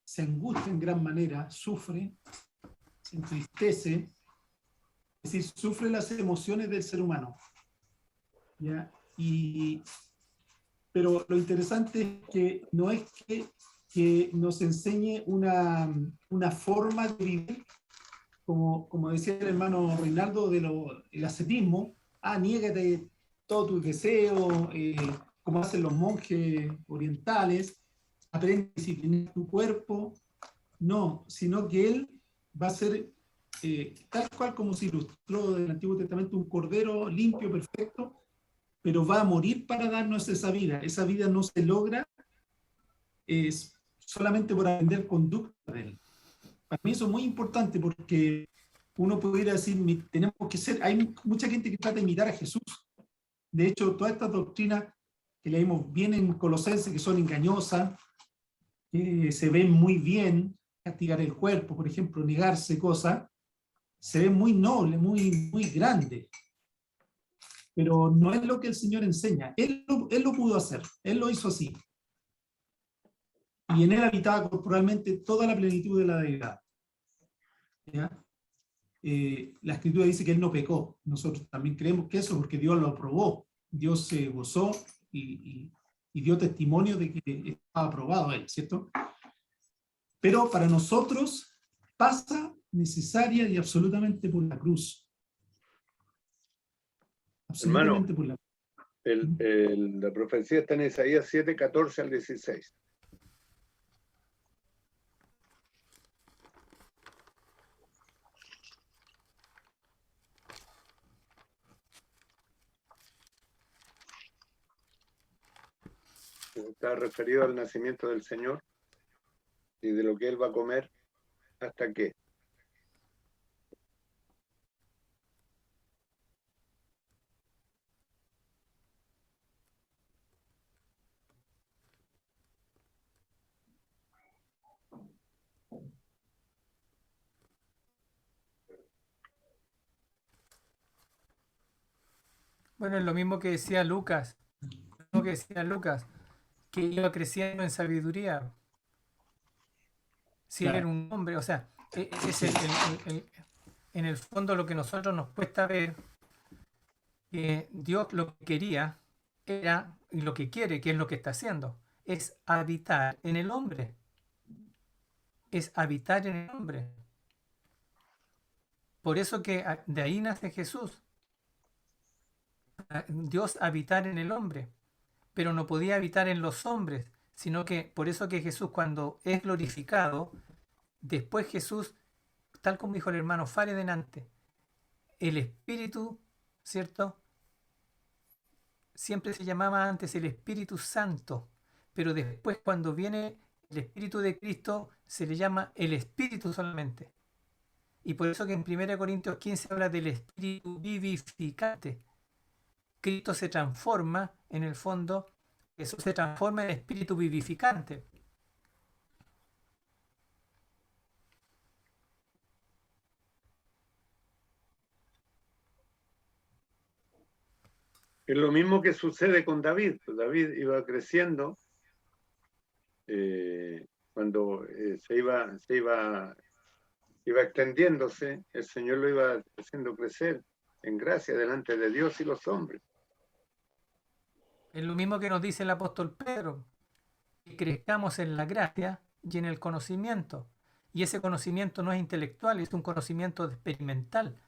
Speaker 4: se angustia en gran manera, sufre, se entristece, es decir, sufre las emociones del ser humano. ¿Ya? Pero lo interesante es que no es que nos enseñe una forma de vivir, como decía el hermano Reinaldo, del ascetismo. Niégate todo tu deseo, como hacen los monjes orientales, aprende a disciplinar tu cuerpo. No, sino que él va a ser tal cual como se ilustró en el Antiguo Testamento, un cordero limpio, perfecto, pero va a morir para darnos esa vida. Esa vida no se logra solamente por aprender conducta de él. Para mí eso es muy importante porque uno pudiera decir, tenemos que ser, hay mucha gente que trata de imitar a Jesús. De hecho, todas estas doctrinas que leímos bien en Colosenses, que son engañosas, se ven muy bien, castigar el cuerpo, por ejemplo, negarse cosas, se ven muy nobles, muy grandes. Pero no es lo que el Señor enseña. Él lo pudo hacer, Él lo hizo así. Y en Él habitaba corporalmente toda la plenitud de la deidad. ¿Ya? La Escritura dice que Él no pecó. Nosotros también creemos que eso, porque Dios lo aprobó. Dios se gozó y dio testimonio de que estaba aprobado Él, ¿cierto? Pero para nosotros pasa necesaria y absolutamente por la cruz. Absolutamente.
Speaker 1: Hermano,
Speaker 4: por la cruz.
Speaker 1: la profecía está en Isaías 7, 14 al 16. Está referido al nacimiento del Señor y de lo que Él va a comer hasta que.
Speaker 3: Bueno, es lo mismo que decía Lucas, que iba creciendo en sabiduría. Si él era un hombre, o sea, es en el fondo lo que a nosotros nos cuesta ver, que Dios lo que quería era, y lo que quiere, que es lo que está haciendo, es habitar en el hombre. Es habitar en el hombre. Por eso que de ahí nace Jesús. Dios habitar en el hombre, pero no podía habitar en los hombres, sino que por eso que Jesús, cuando es glorificado, después Jesús, tal como dijo el hermano Fare delante, el Espíritu, ¿cierto? Siempre se llamaba antes el Espíritu Santo, pero después cuando viene el Espíritu de Cristo se le llama el Espíritu solamente. Y por eso que en 1 Corintios 15 habla del Espíritu vivificante. Cristo se transforma, en el fondo, Jesús se transforma en Espíritu vivificante.
Speaker 1: Es lo mismo que sucede con David. David iba creciendo cuando se iba extendiéndose, el Señor lo iba haciendo crecer en gracia delante de Dios y los hombres.
Speaker 3: Es lo mismo que nos dice el apóstol Pedro, que crezcamos en la gracia y en el conocimiento. Y ese conocimiento no es intelectual, es un conocimiento experimental,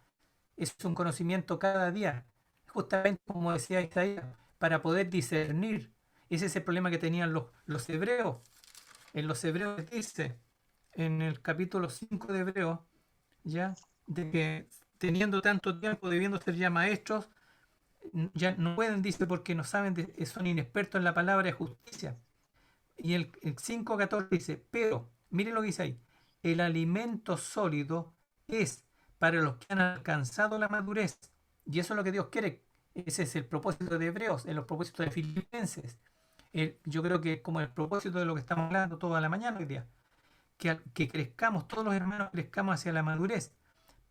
Speaker 3: es un conocimiento cada día. Justamente como decía Isaías, para poder discernir. Ese es el problema que tenían los hebreos. En los hebreos dice, en el capítulo 5 de Hebreos, ya, de que teniendo tanto tiempo, debiendo ser ya maestros, ya no pueden, dice, porque no saben, son inexpertos en la palabra de justicia. Y el 5.14 dice, pero, miren lo que dice ahí, el alimento sólido es para los que han alcanzado la madurez. Y eso es lo que Dios quiere. Ese es el propósito de Hebreos, en los propósitos de Filipenses. Yo creo que es como el propósito de lo que estamos hablando toda la mañana hoy día. Que crezcamos, todos los hermanos crezcamos hacia la madurez.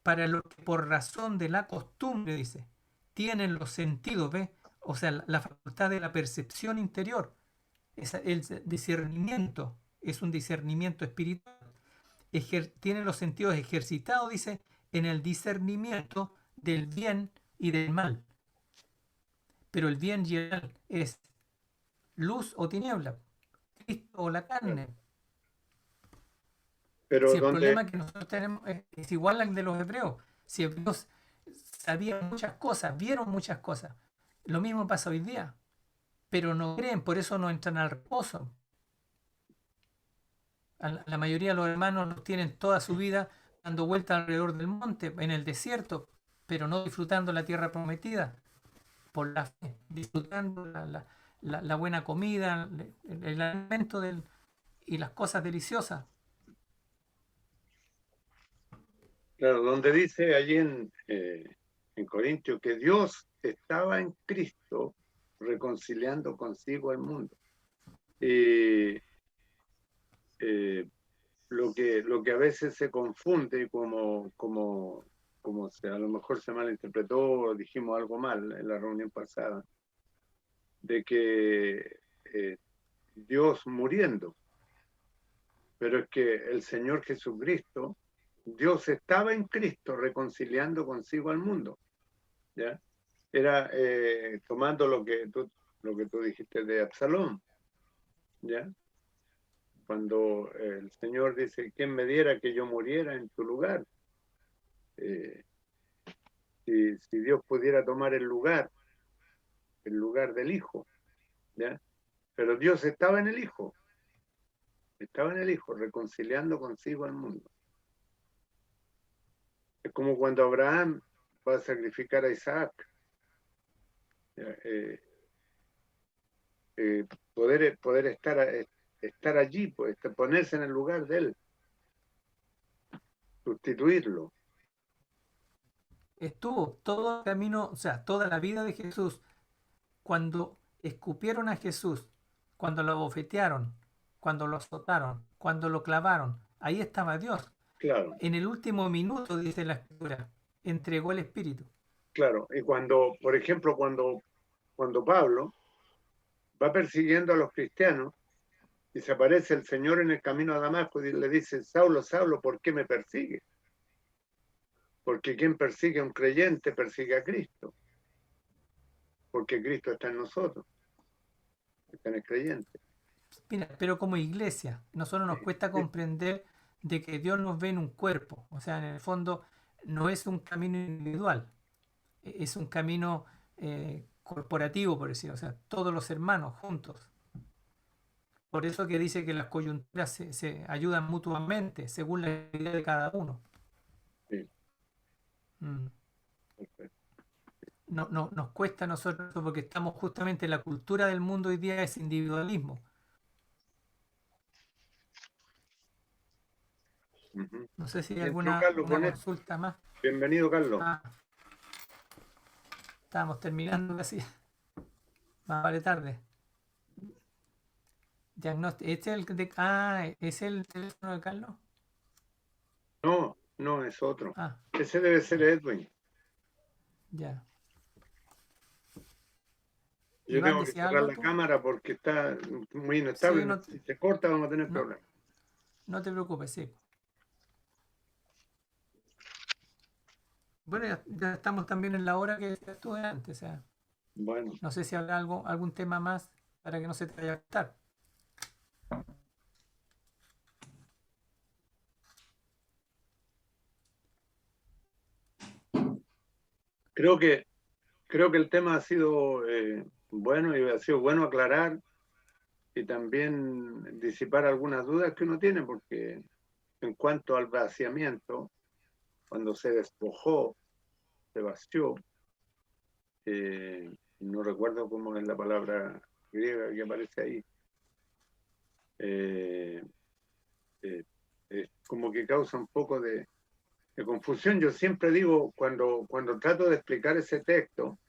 Speaker 3: Para los que por razón de la costumbre, dice, tienen los sentidos, ¿ves? O sea, la facultad de la percepción interior. El discernimiento es un discernimiento espiritual. Tienen los sentidos ejercitados, dice, en el discernimiento del bien y del mal. Pero el bien y el mal es luz o tiniebla, Cristo o la carne.
Speaker 1: Pero
Speaker 3: Si el
Speaker 1: donde,
Speaker 3: problema que nosotros tenemos es igual al de los hebreos. Si hebreos sabían muchas cosas, vieron muchas cosas, lo mismo pasa hoy día, pero no creen, por eso no entran al reposo. La mayoría de los hermanos los tienen toda su vida dando vueltas alrededor del monte, en el desierto, pero no disfrutando la tierra prometida, por la fe, disfrutando la buena comida, el alimento y las cosas deliciosas.
Speaker 1: claro, donde dice allí en Corintios que Dios estaba en Cristo reconciliando consigo al mundo. Y lo que a veces se confunde como a lo mejor se malinterpretó o dijimos algo mal en la reunión pasada, de que Dios muriendo, pero es que el Señor Jesucristo, Dios estaba en Cristo reconciliando consigo al mundo, ¿ya? Era tomando lo que tú dijiste de Absalón, ¿ya? Cuando el Señor dice, ¿quién me diera que yo muriera en tu lugar? Si Dios pudiera tomar el lugar del Hijo, ¿ya? Pero Dios estaba en el Hijo, reconciliando consigo al mundo. Es como cuando Abraham va a sacrificar a Isaac. Poder estar allí, pues, ponerse en el lugar de él, sustituirlo.
Speaker 3: Estuvo todo el camino, o sea, toda la vida de Jesús, cuando escupieron a Jesús, cuando lo bofetearon, cuando lo azotaron, cuando lo clavaron, ahí estaba Dios.
Speaker 1: Claro,
Speaker 3: En el último minuto, dice la Escritura, entregó el Espíritu.
Speaker 1: claro. Y cuando, por ejemplo, cuando Pablo va persiguiendo a los cristianos y se aparece el Señor en el camino a Damasco y le dice, Saulo, Saulo, ¿por qué me persigue? Porque quien persigue a un creyente persigue a Cristo, porque Cristo está en nosotros, está en el creyente.
Speaker 3: Mira, pero como iglesia, nosotros nos cuesta comprender de que Dios nos ve en un cuerpo. O sea, en el fondo no es un camino individual, es un camino corporativo, por decirlo. O sea, todos los hermanos juntos. Por eso que dice que las coyunturas se ayudan mutuamente según la idea de cada uno.
Speaker 1: Sí,
Speaker 3: Mm.
Speaker 1: perfecto.
Speaker 3: Nos cuesta a nosotros porque estamos justamente en la cultura del mundo hoy día es individualismo.
Speaker 1: Uh-huh.
Speaker 3: No sé si hay
Speaker 1: Entró
Speaker 3: alguna
Speaker 1: Carlos
Speaker 3: una
Speaker 1: Bonet.
Speaker 3: consulta más.
Speaker 1: Bienvenido, Carlos.
Speaker 3: Estábamos terminando casi. Más vale tarde. Diagnóstico. ¿Es el teléfono de Carlos?
Speaker 1: No, es otro.
Speaker 3: Ah,
Speaker 1: Ese debe ser Edwin.
Speaker 3: ya.
Speaker 1: Yo
Speaker 3: Iván,
Speaker 1: tengo que
Speaker 3: ¿decía
Speaker 1: cerrar
Speaker 3: algo
Speaker 1: la
Speaker 3: tú?
Speaker 1: cámara porque está muy inestable.
Speaker 3: Sí,
Speaker 1: Si se corta vamos a tener
Speaker 3: no,
Speaker 1: problemas.
Speaker 3: no te preocupes, sí. Bueno, ya estamos también en la hora que estuve antes. O sea,
Speaker 1: Bueno,
Speaker 3: no sé si habrá algún tema más para que no se te vaya a cortar.
Speaker 1: creo que el tema ha sido bueno y ha sido bueno aclarar y también disipar algunas dudas que uno tiene, porque en cuanto al vaciamiento, cuando se despojó, se vació, no recuerdo cómo es la palabra griega que aparece ahí, como que causa un poco de confusión. Yo siempre digo, cuando trato de explicar ese texto,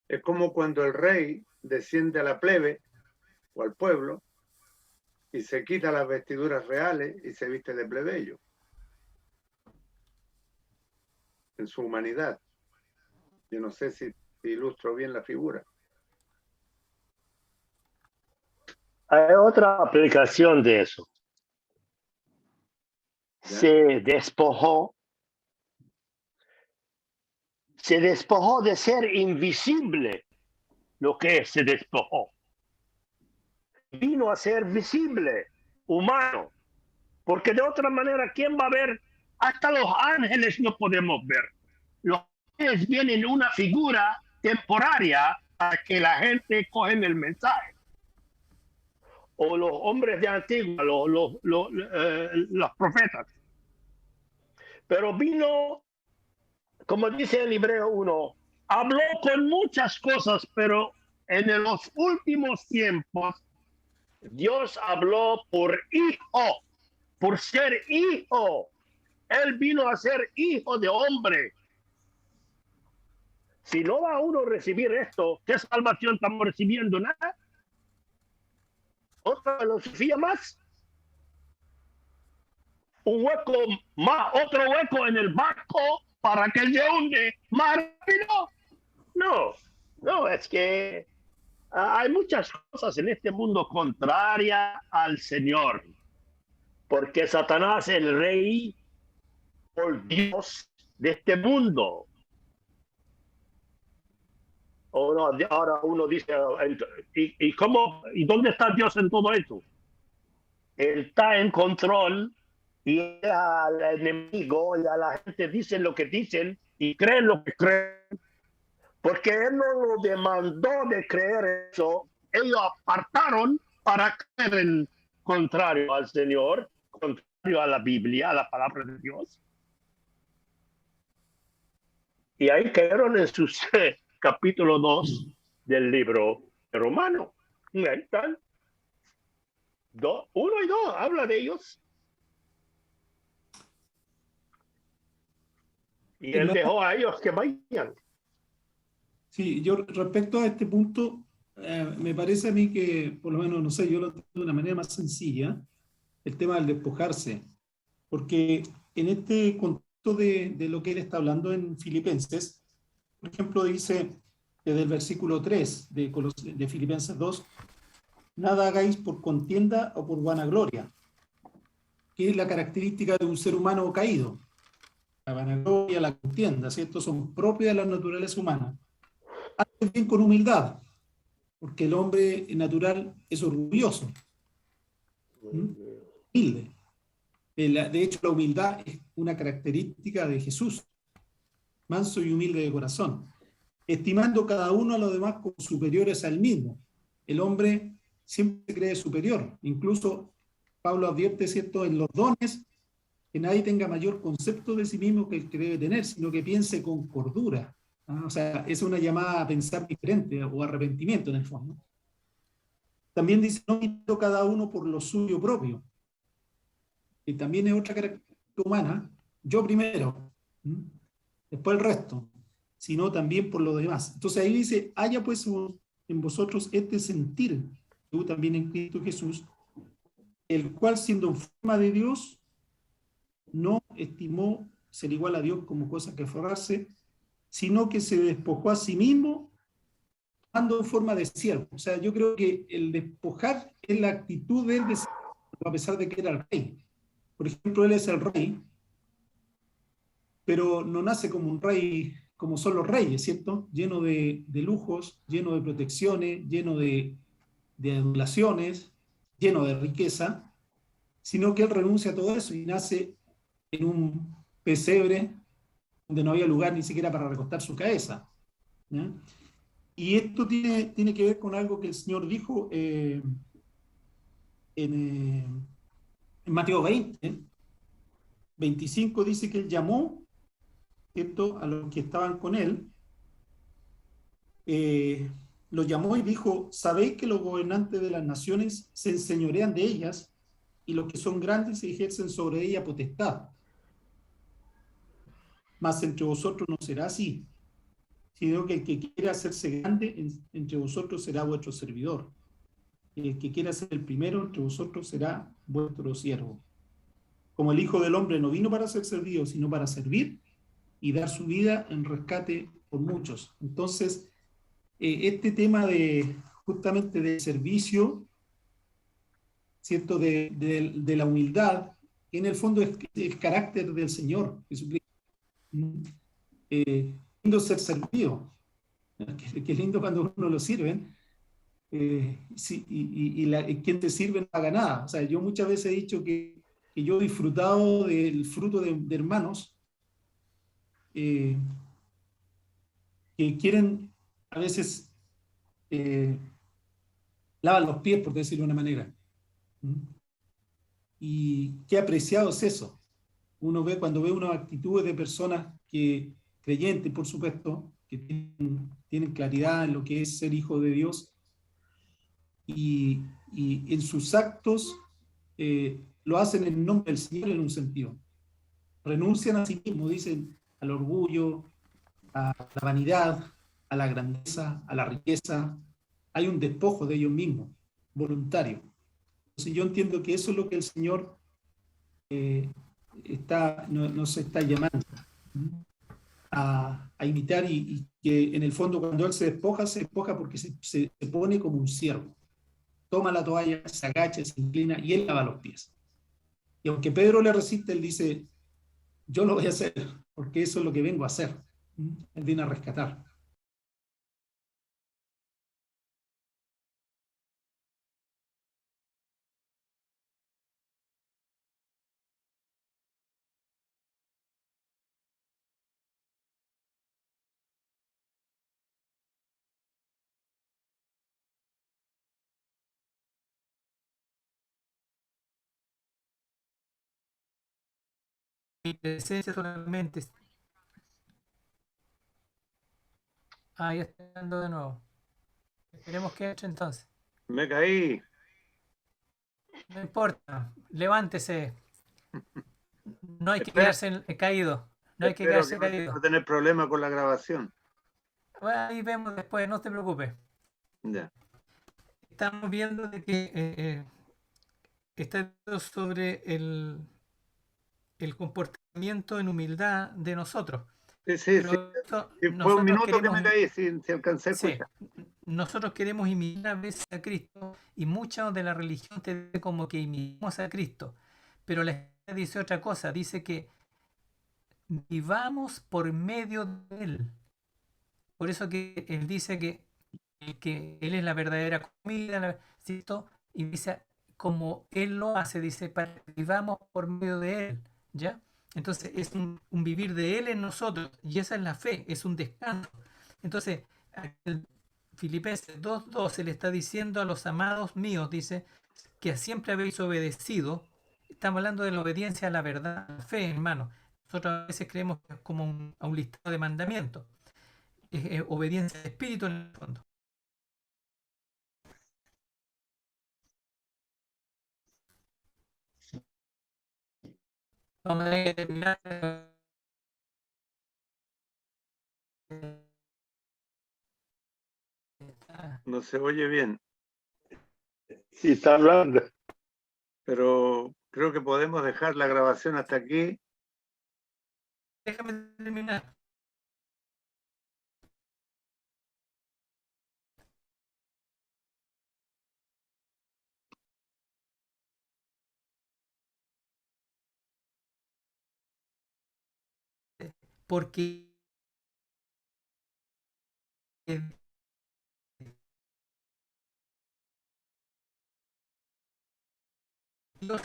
Speaker 1: es como cuando el rey desciende a la plebe o al pueblo y se quita las vestiduras reales y se viste de plebeyo en su humanidad. Yo no sé si ilustro bien la figura.
Speaker 2: Hay otra aplicación de eso.
Speaker 1: ¿Ya?
Speaker 2: Se despojó de ser invisible, lo que se despojó. Vino a ser visible, humano, porque de otra manera, ¿quién va a ver? Hasta los ángeles no podemos ver. Los ángeles vienen en una figura temporaria para que la gente coge el mensaje. O los hombres de Antigua, los profetas. Pero vino, como dice el Hebreo 1, habló con muchas cosas, pero en los últimos tiempos Dios habló por hijo, por ser hijo. Él vino a ser hijo de hombre. Si no va uno a recibir esto, ¿qué salvación estamos recibiendo? Nada. Otra filosofía más. Un hueco más, otro hueco en el barco para que se hunde más rápido. No, es que hay muchas cosas en este mundo contrarias al Señor. Porque Satanás es el rey por Dios de este mundo. O no, ahora uno dice, ¿y cómo? ¿Y dónde está Dios en todo esto? Él está en control y al enemigo y a la gente dicen lo que dicen y creen lo que creen. Porque él no lo demandó de creer eso. Ellos apartaron para creer en contrario al Señor, contrario a la Biblia, a la palabra de Dios. Y ahí cayeron en su capítulo 2 del libro de Romanos. Ahí están. 1 y 2 habla de ellos. Y él dejó a ellos que vayan.
Speaker 4: Sí, yo respecto a este punto, me parece a mí que, por lo menos, no sé, yo lo entiendo de una manera más sencilla, el tema del despojarse. Porque en este contexto de lo que él está hablando en Filipenses, por ejemplo, dice desde el versículo 3 de Filipenses 2, nada hagáis por contienda o por vanagloria, que es la característica de un ser humano caído. La vanagloria, la contienda, ¿cierto? Son propias de la naturaleza humana. Antes bien con humildad, porque el hombre natural es orgulloso, humilde. De hecho, la humildad es una característica de Jesús, manso y humilde de corazón, estimando cada uno a los demás como superiores a él mismo. El hombre siempre se cree superior. Incluso Pablo advierte, ¿cierto?, en los dones, que nadie tenga mayor concepto de sí mismo que el que debe tener, sino que piense con cordura. O sea, es una llamada a pensar diferente o arrepentimiento en el fondo. También dice, no mido cada uno por lo suyo propio. Y también es otra característica humana, yo primero, después el resto, sino también por los demás. Entonces ahí dice, haya pues en vosotros este sentir, tú también en Cristo Jesús, el cual siendo en forma de Dios, no estimó ser igual a Dios como cosa que aferrarse, sino que se despojó a sí mismo, tomando en forma de siervo. O sea, yo creo que el despojar es la actitud de él de siervo, a pesar de que era el rey. Por ejemplo, él es el rey, pero no nace como un rey, como son los reyes, ¿cierto? Lleno de lujos, lleno de protecciones, lleno de adulaciones, lleno de riqueza, sino que él renuncia a todo eso y nace en un pesebre donde no había lugar ni siquiera para recostar su cabeza. ¿Ya? Y esto tiene que ver con algo que el Señor dijo en Mateo 20, 25, dice que él llamó, ¿cierto?, a los que estaban con él, los llamó y dijo, ¿sabéis que los gobernantes de las naciones se enseñorean de ellas y los que son grandes ejercen sobre ella potestad. Mas entre vosotros no será así, sino que el que quiera hacerse grande entre vosotros será vuestro servidor. Y el que quiera ser el primero entre vosotros será vuestro siervo. Como el Hijo del Hombre no vino para ser servido, sino para servir y dar su vida en rescate por muchos. Entonces, este tema de justamente de servicio, ¿cierto? De la humildad, en el fondo es el carácter del Señor Jesucristo. Lindo ser servido, que lindo cuando uno lo sirven, sí, quien te sirve no haga nada. O sea, yo muchas veces he dicho que yo he disfrutado del fruto de hermanos que quieren a veces lavan los pies, por decirlo de una manera. Y qué apreciado es eso. Uno ve cuando ve unas actitudes de personas que, creyentes, por supuesto, que tienen claridad en lo que es ser hijo de Dios, y en sus actos lo hacen en nombre del Señor en un sentido. Renuncian a sí mismos, dicen, al orgullo, a la vanidad, a la grandeza, a la riqueza. Hay un despojo de ellos mismos, voluntario. Entonces yo entiendo que eso es lo que el Señor nos está llamando a imitar, y que en el fondo cuando Él se despoja porque se pone como un siervo. Toma la toalla, se agacha, se inclina y Él lava los pies. Y aunque Pedro le resiste, Él dice, yo lo voy a hacer, porque eso es lo que vengo a hacer. Él viene a rescatar.
Speaker 3: Mi presencia solamente. Ah, ya está dando de nuevo. Esperemos que entre entonces.
Speaker 1: Me caí.
Speaker 3: No importa, levántese. No hay que
Speaker 1: Espero,
Speaker 3: quedarse caído. No hay que
Speaker 1: espero
Speaker 3: quedarse
Speaker 1: que no
Speaker 3: caído.
Speaker 1: tener problema con la grabación.
Speaker 3: Bueno, ahí vemos después, no te preocupes.
Speaker 1: Ya.
Speaker 3: Estamos viendo de que está sobre el comportamiento en humildad de nosotros.
Speaker 1: Sí, sí, sí.
Speaker 3: Pero esto,
Speaker 1: Sí, fue un
Speaker 3: nosotros
Speaker 1: minuto que
Speaker 3: queremos,
Speaker 1: me caí, si alcancé a
Speaker 3: sí,
Speaker 1: escuchar.
Speaker 3: nosotros queremos imitar a veces a Cristo, y mucha de la religión te dice como que imitamos a Cristo, pero la Escritura dice otra cosa, dice que vivamos por medio de Él. Por eso que Él dice que Él es la verdadera comida, ¿cierto? Y dice, como Él lo hace, dice, para que vivamos por medio de Él, ¿ya? Entonces es un vivir de Él en nosotros, y esa es la fe, es un descanso. Entonces, el Filipenses 2:12 le está diciendo a los amados míos, dice, que siempre habéis obedecido. Estamos hablando de la obediencia a la verdad, a la fe, hermano. Nosotros a veces creemos que es como a un listado de mandamientos. Es obediencia de espíritu en el fondo. Vamos a tener que terminar.
Speaker 1: No se oye bien,
Speaker 2: Sí, está hablando.
Speaker 1: pero creo que podemos dejar la grabación hasta aquí.
Speaker 3: Déjame terminar. Porque Dios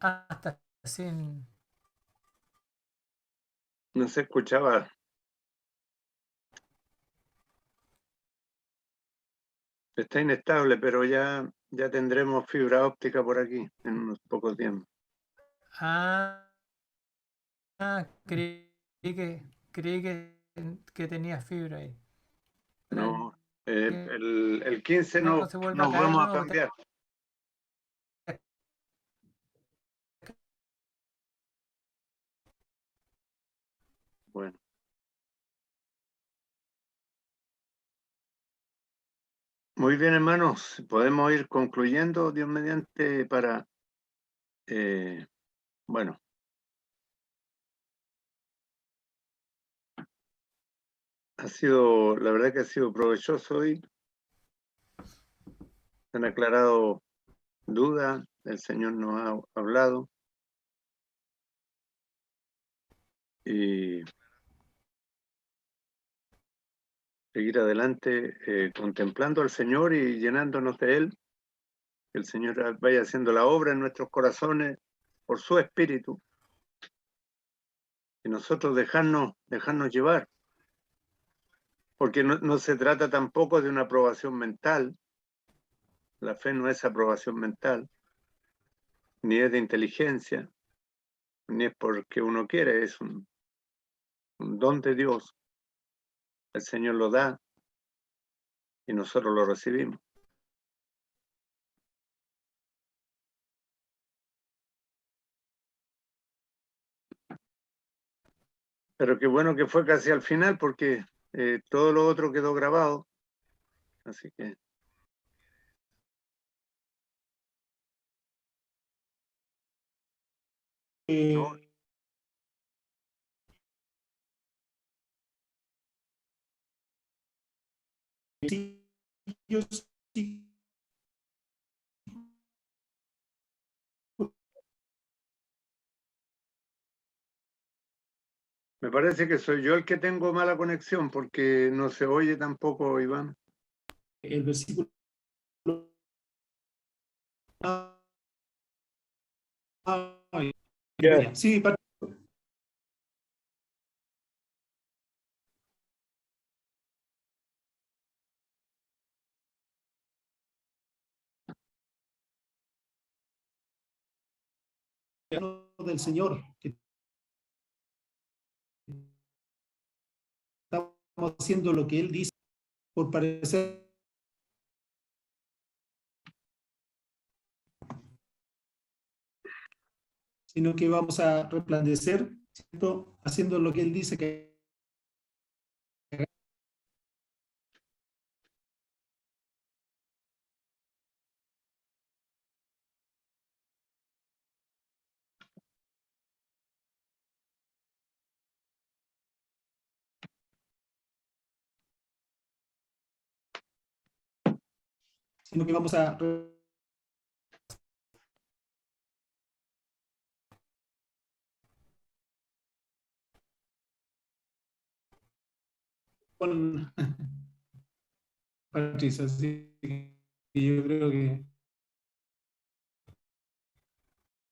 Speaker 3: hasta sin.
Speaker 1: No se escuchaba. Está inestable, pero ya tendremos fibra óptica por aquí en unos pocos días.
Speaker 3: Ah, creí que tenía fibra ahí. Para
Speaker 1: No,
Speaker 3: que
Speaker 1: el 15
Speaker 3: no se vuelva a
Speaker 1: nos
Speaker 3: caer de
Speaker 1: vamos a
Speaker 3: nuevo.
Speaker 1: cambiar. Bueno. Muy bien, hermanos. Podemos ir concluyendo, Dios mediante, para, bueno, la verdad que ha sido provechoso hoy. Se han aclarado dudas, el Señor nos ha hablado y seguir adelante contemplando al Señor y llenándonos de Él. Que el Señor vaya haciendo la obra en nuestros corazones por su Espíritu y nosotros dejarnos llevar. Porque no se trata tampoco de una aprobación mental. La fe no es aprobación mental, ni es de inteligencia, ni es porque uno quiere, es un don de Dios. El Señor lo da y nosotros lo recibimos. Pero qué bueno que fue casi al final porque todo lo otro quedó grabado. Así que no,
Speaker 4: Sí, yo sí.
Speaker 1: me parece que soy yo el que tengo mala conexión porque no se oye tampoco, Iván.
Speaker 4: El versículo.
Speaker 2: Yes.
Speaker 4: Sí, del Señor, que estamos haciendo lo que Él dice, por parecer, sino que vamos a resplandecer, ¿cierto? Haciendo lo que Él dice que. Sino que vamos a con Patricia, así que yo creo que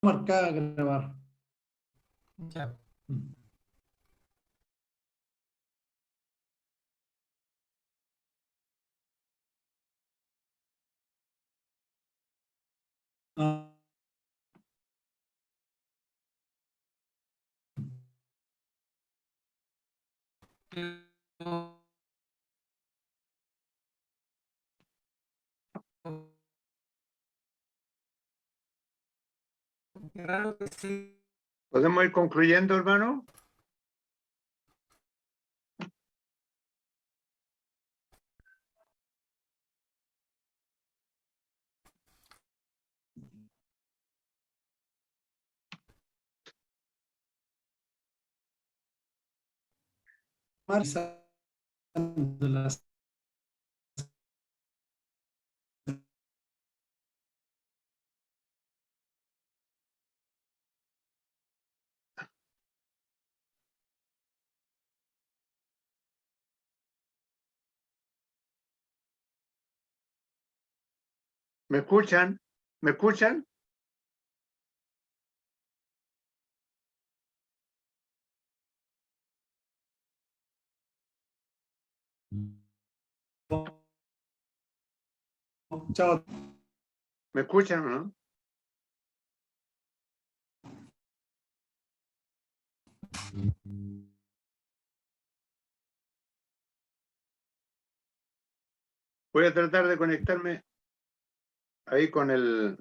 Speaker 4: marcar grabar.
Speaker 3: Ya.
Speaker 4: Ah,
Speaker 3: Qué raro que sí.
Speaker 1: ¿Podemos ir concluyendo, hermano?
Speaker 4: las.
Speaker 1: ¿Me escuchan? ¿Me escuchan?
Speaker 4: Chao.
Speaker 1: ¿Me escuchan o no? Voy a tratar de conectarme ahí con el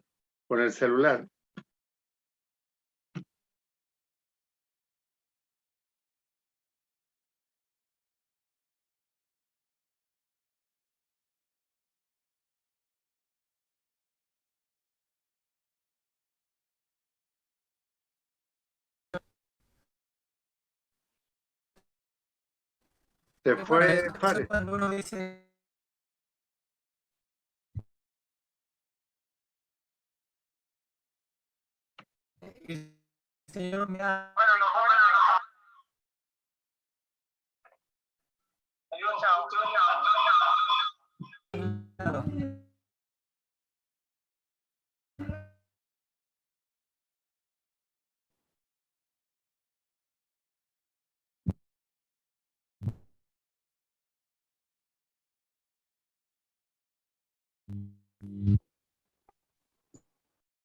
Speaker 1: celular. Se fue,
Speaker 3: Eso
Speaker 1: Fare.
Speaker 3: cuando uno dice el Señor me ha... Claro.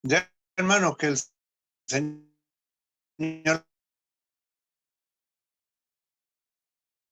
Speaker 1: Ya, hermanos, que el Señor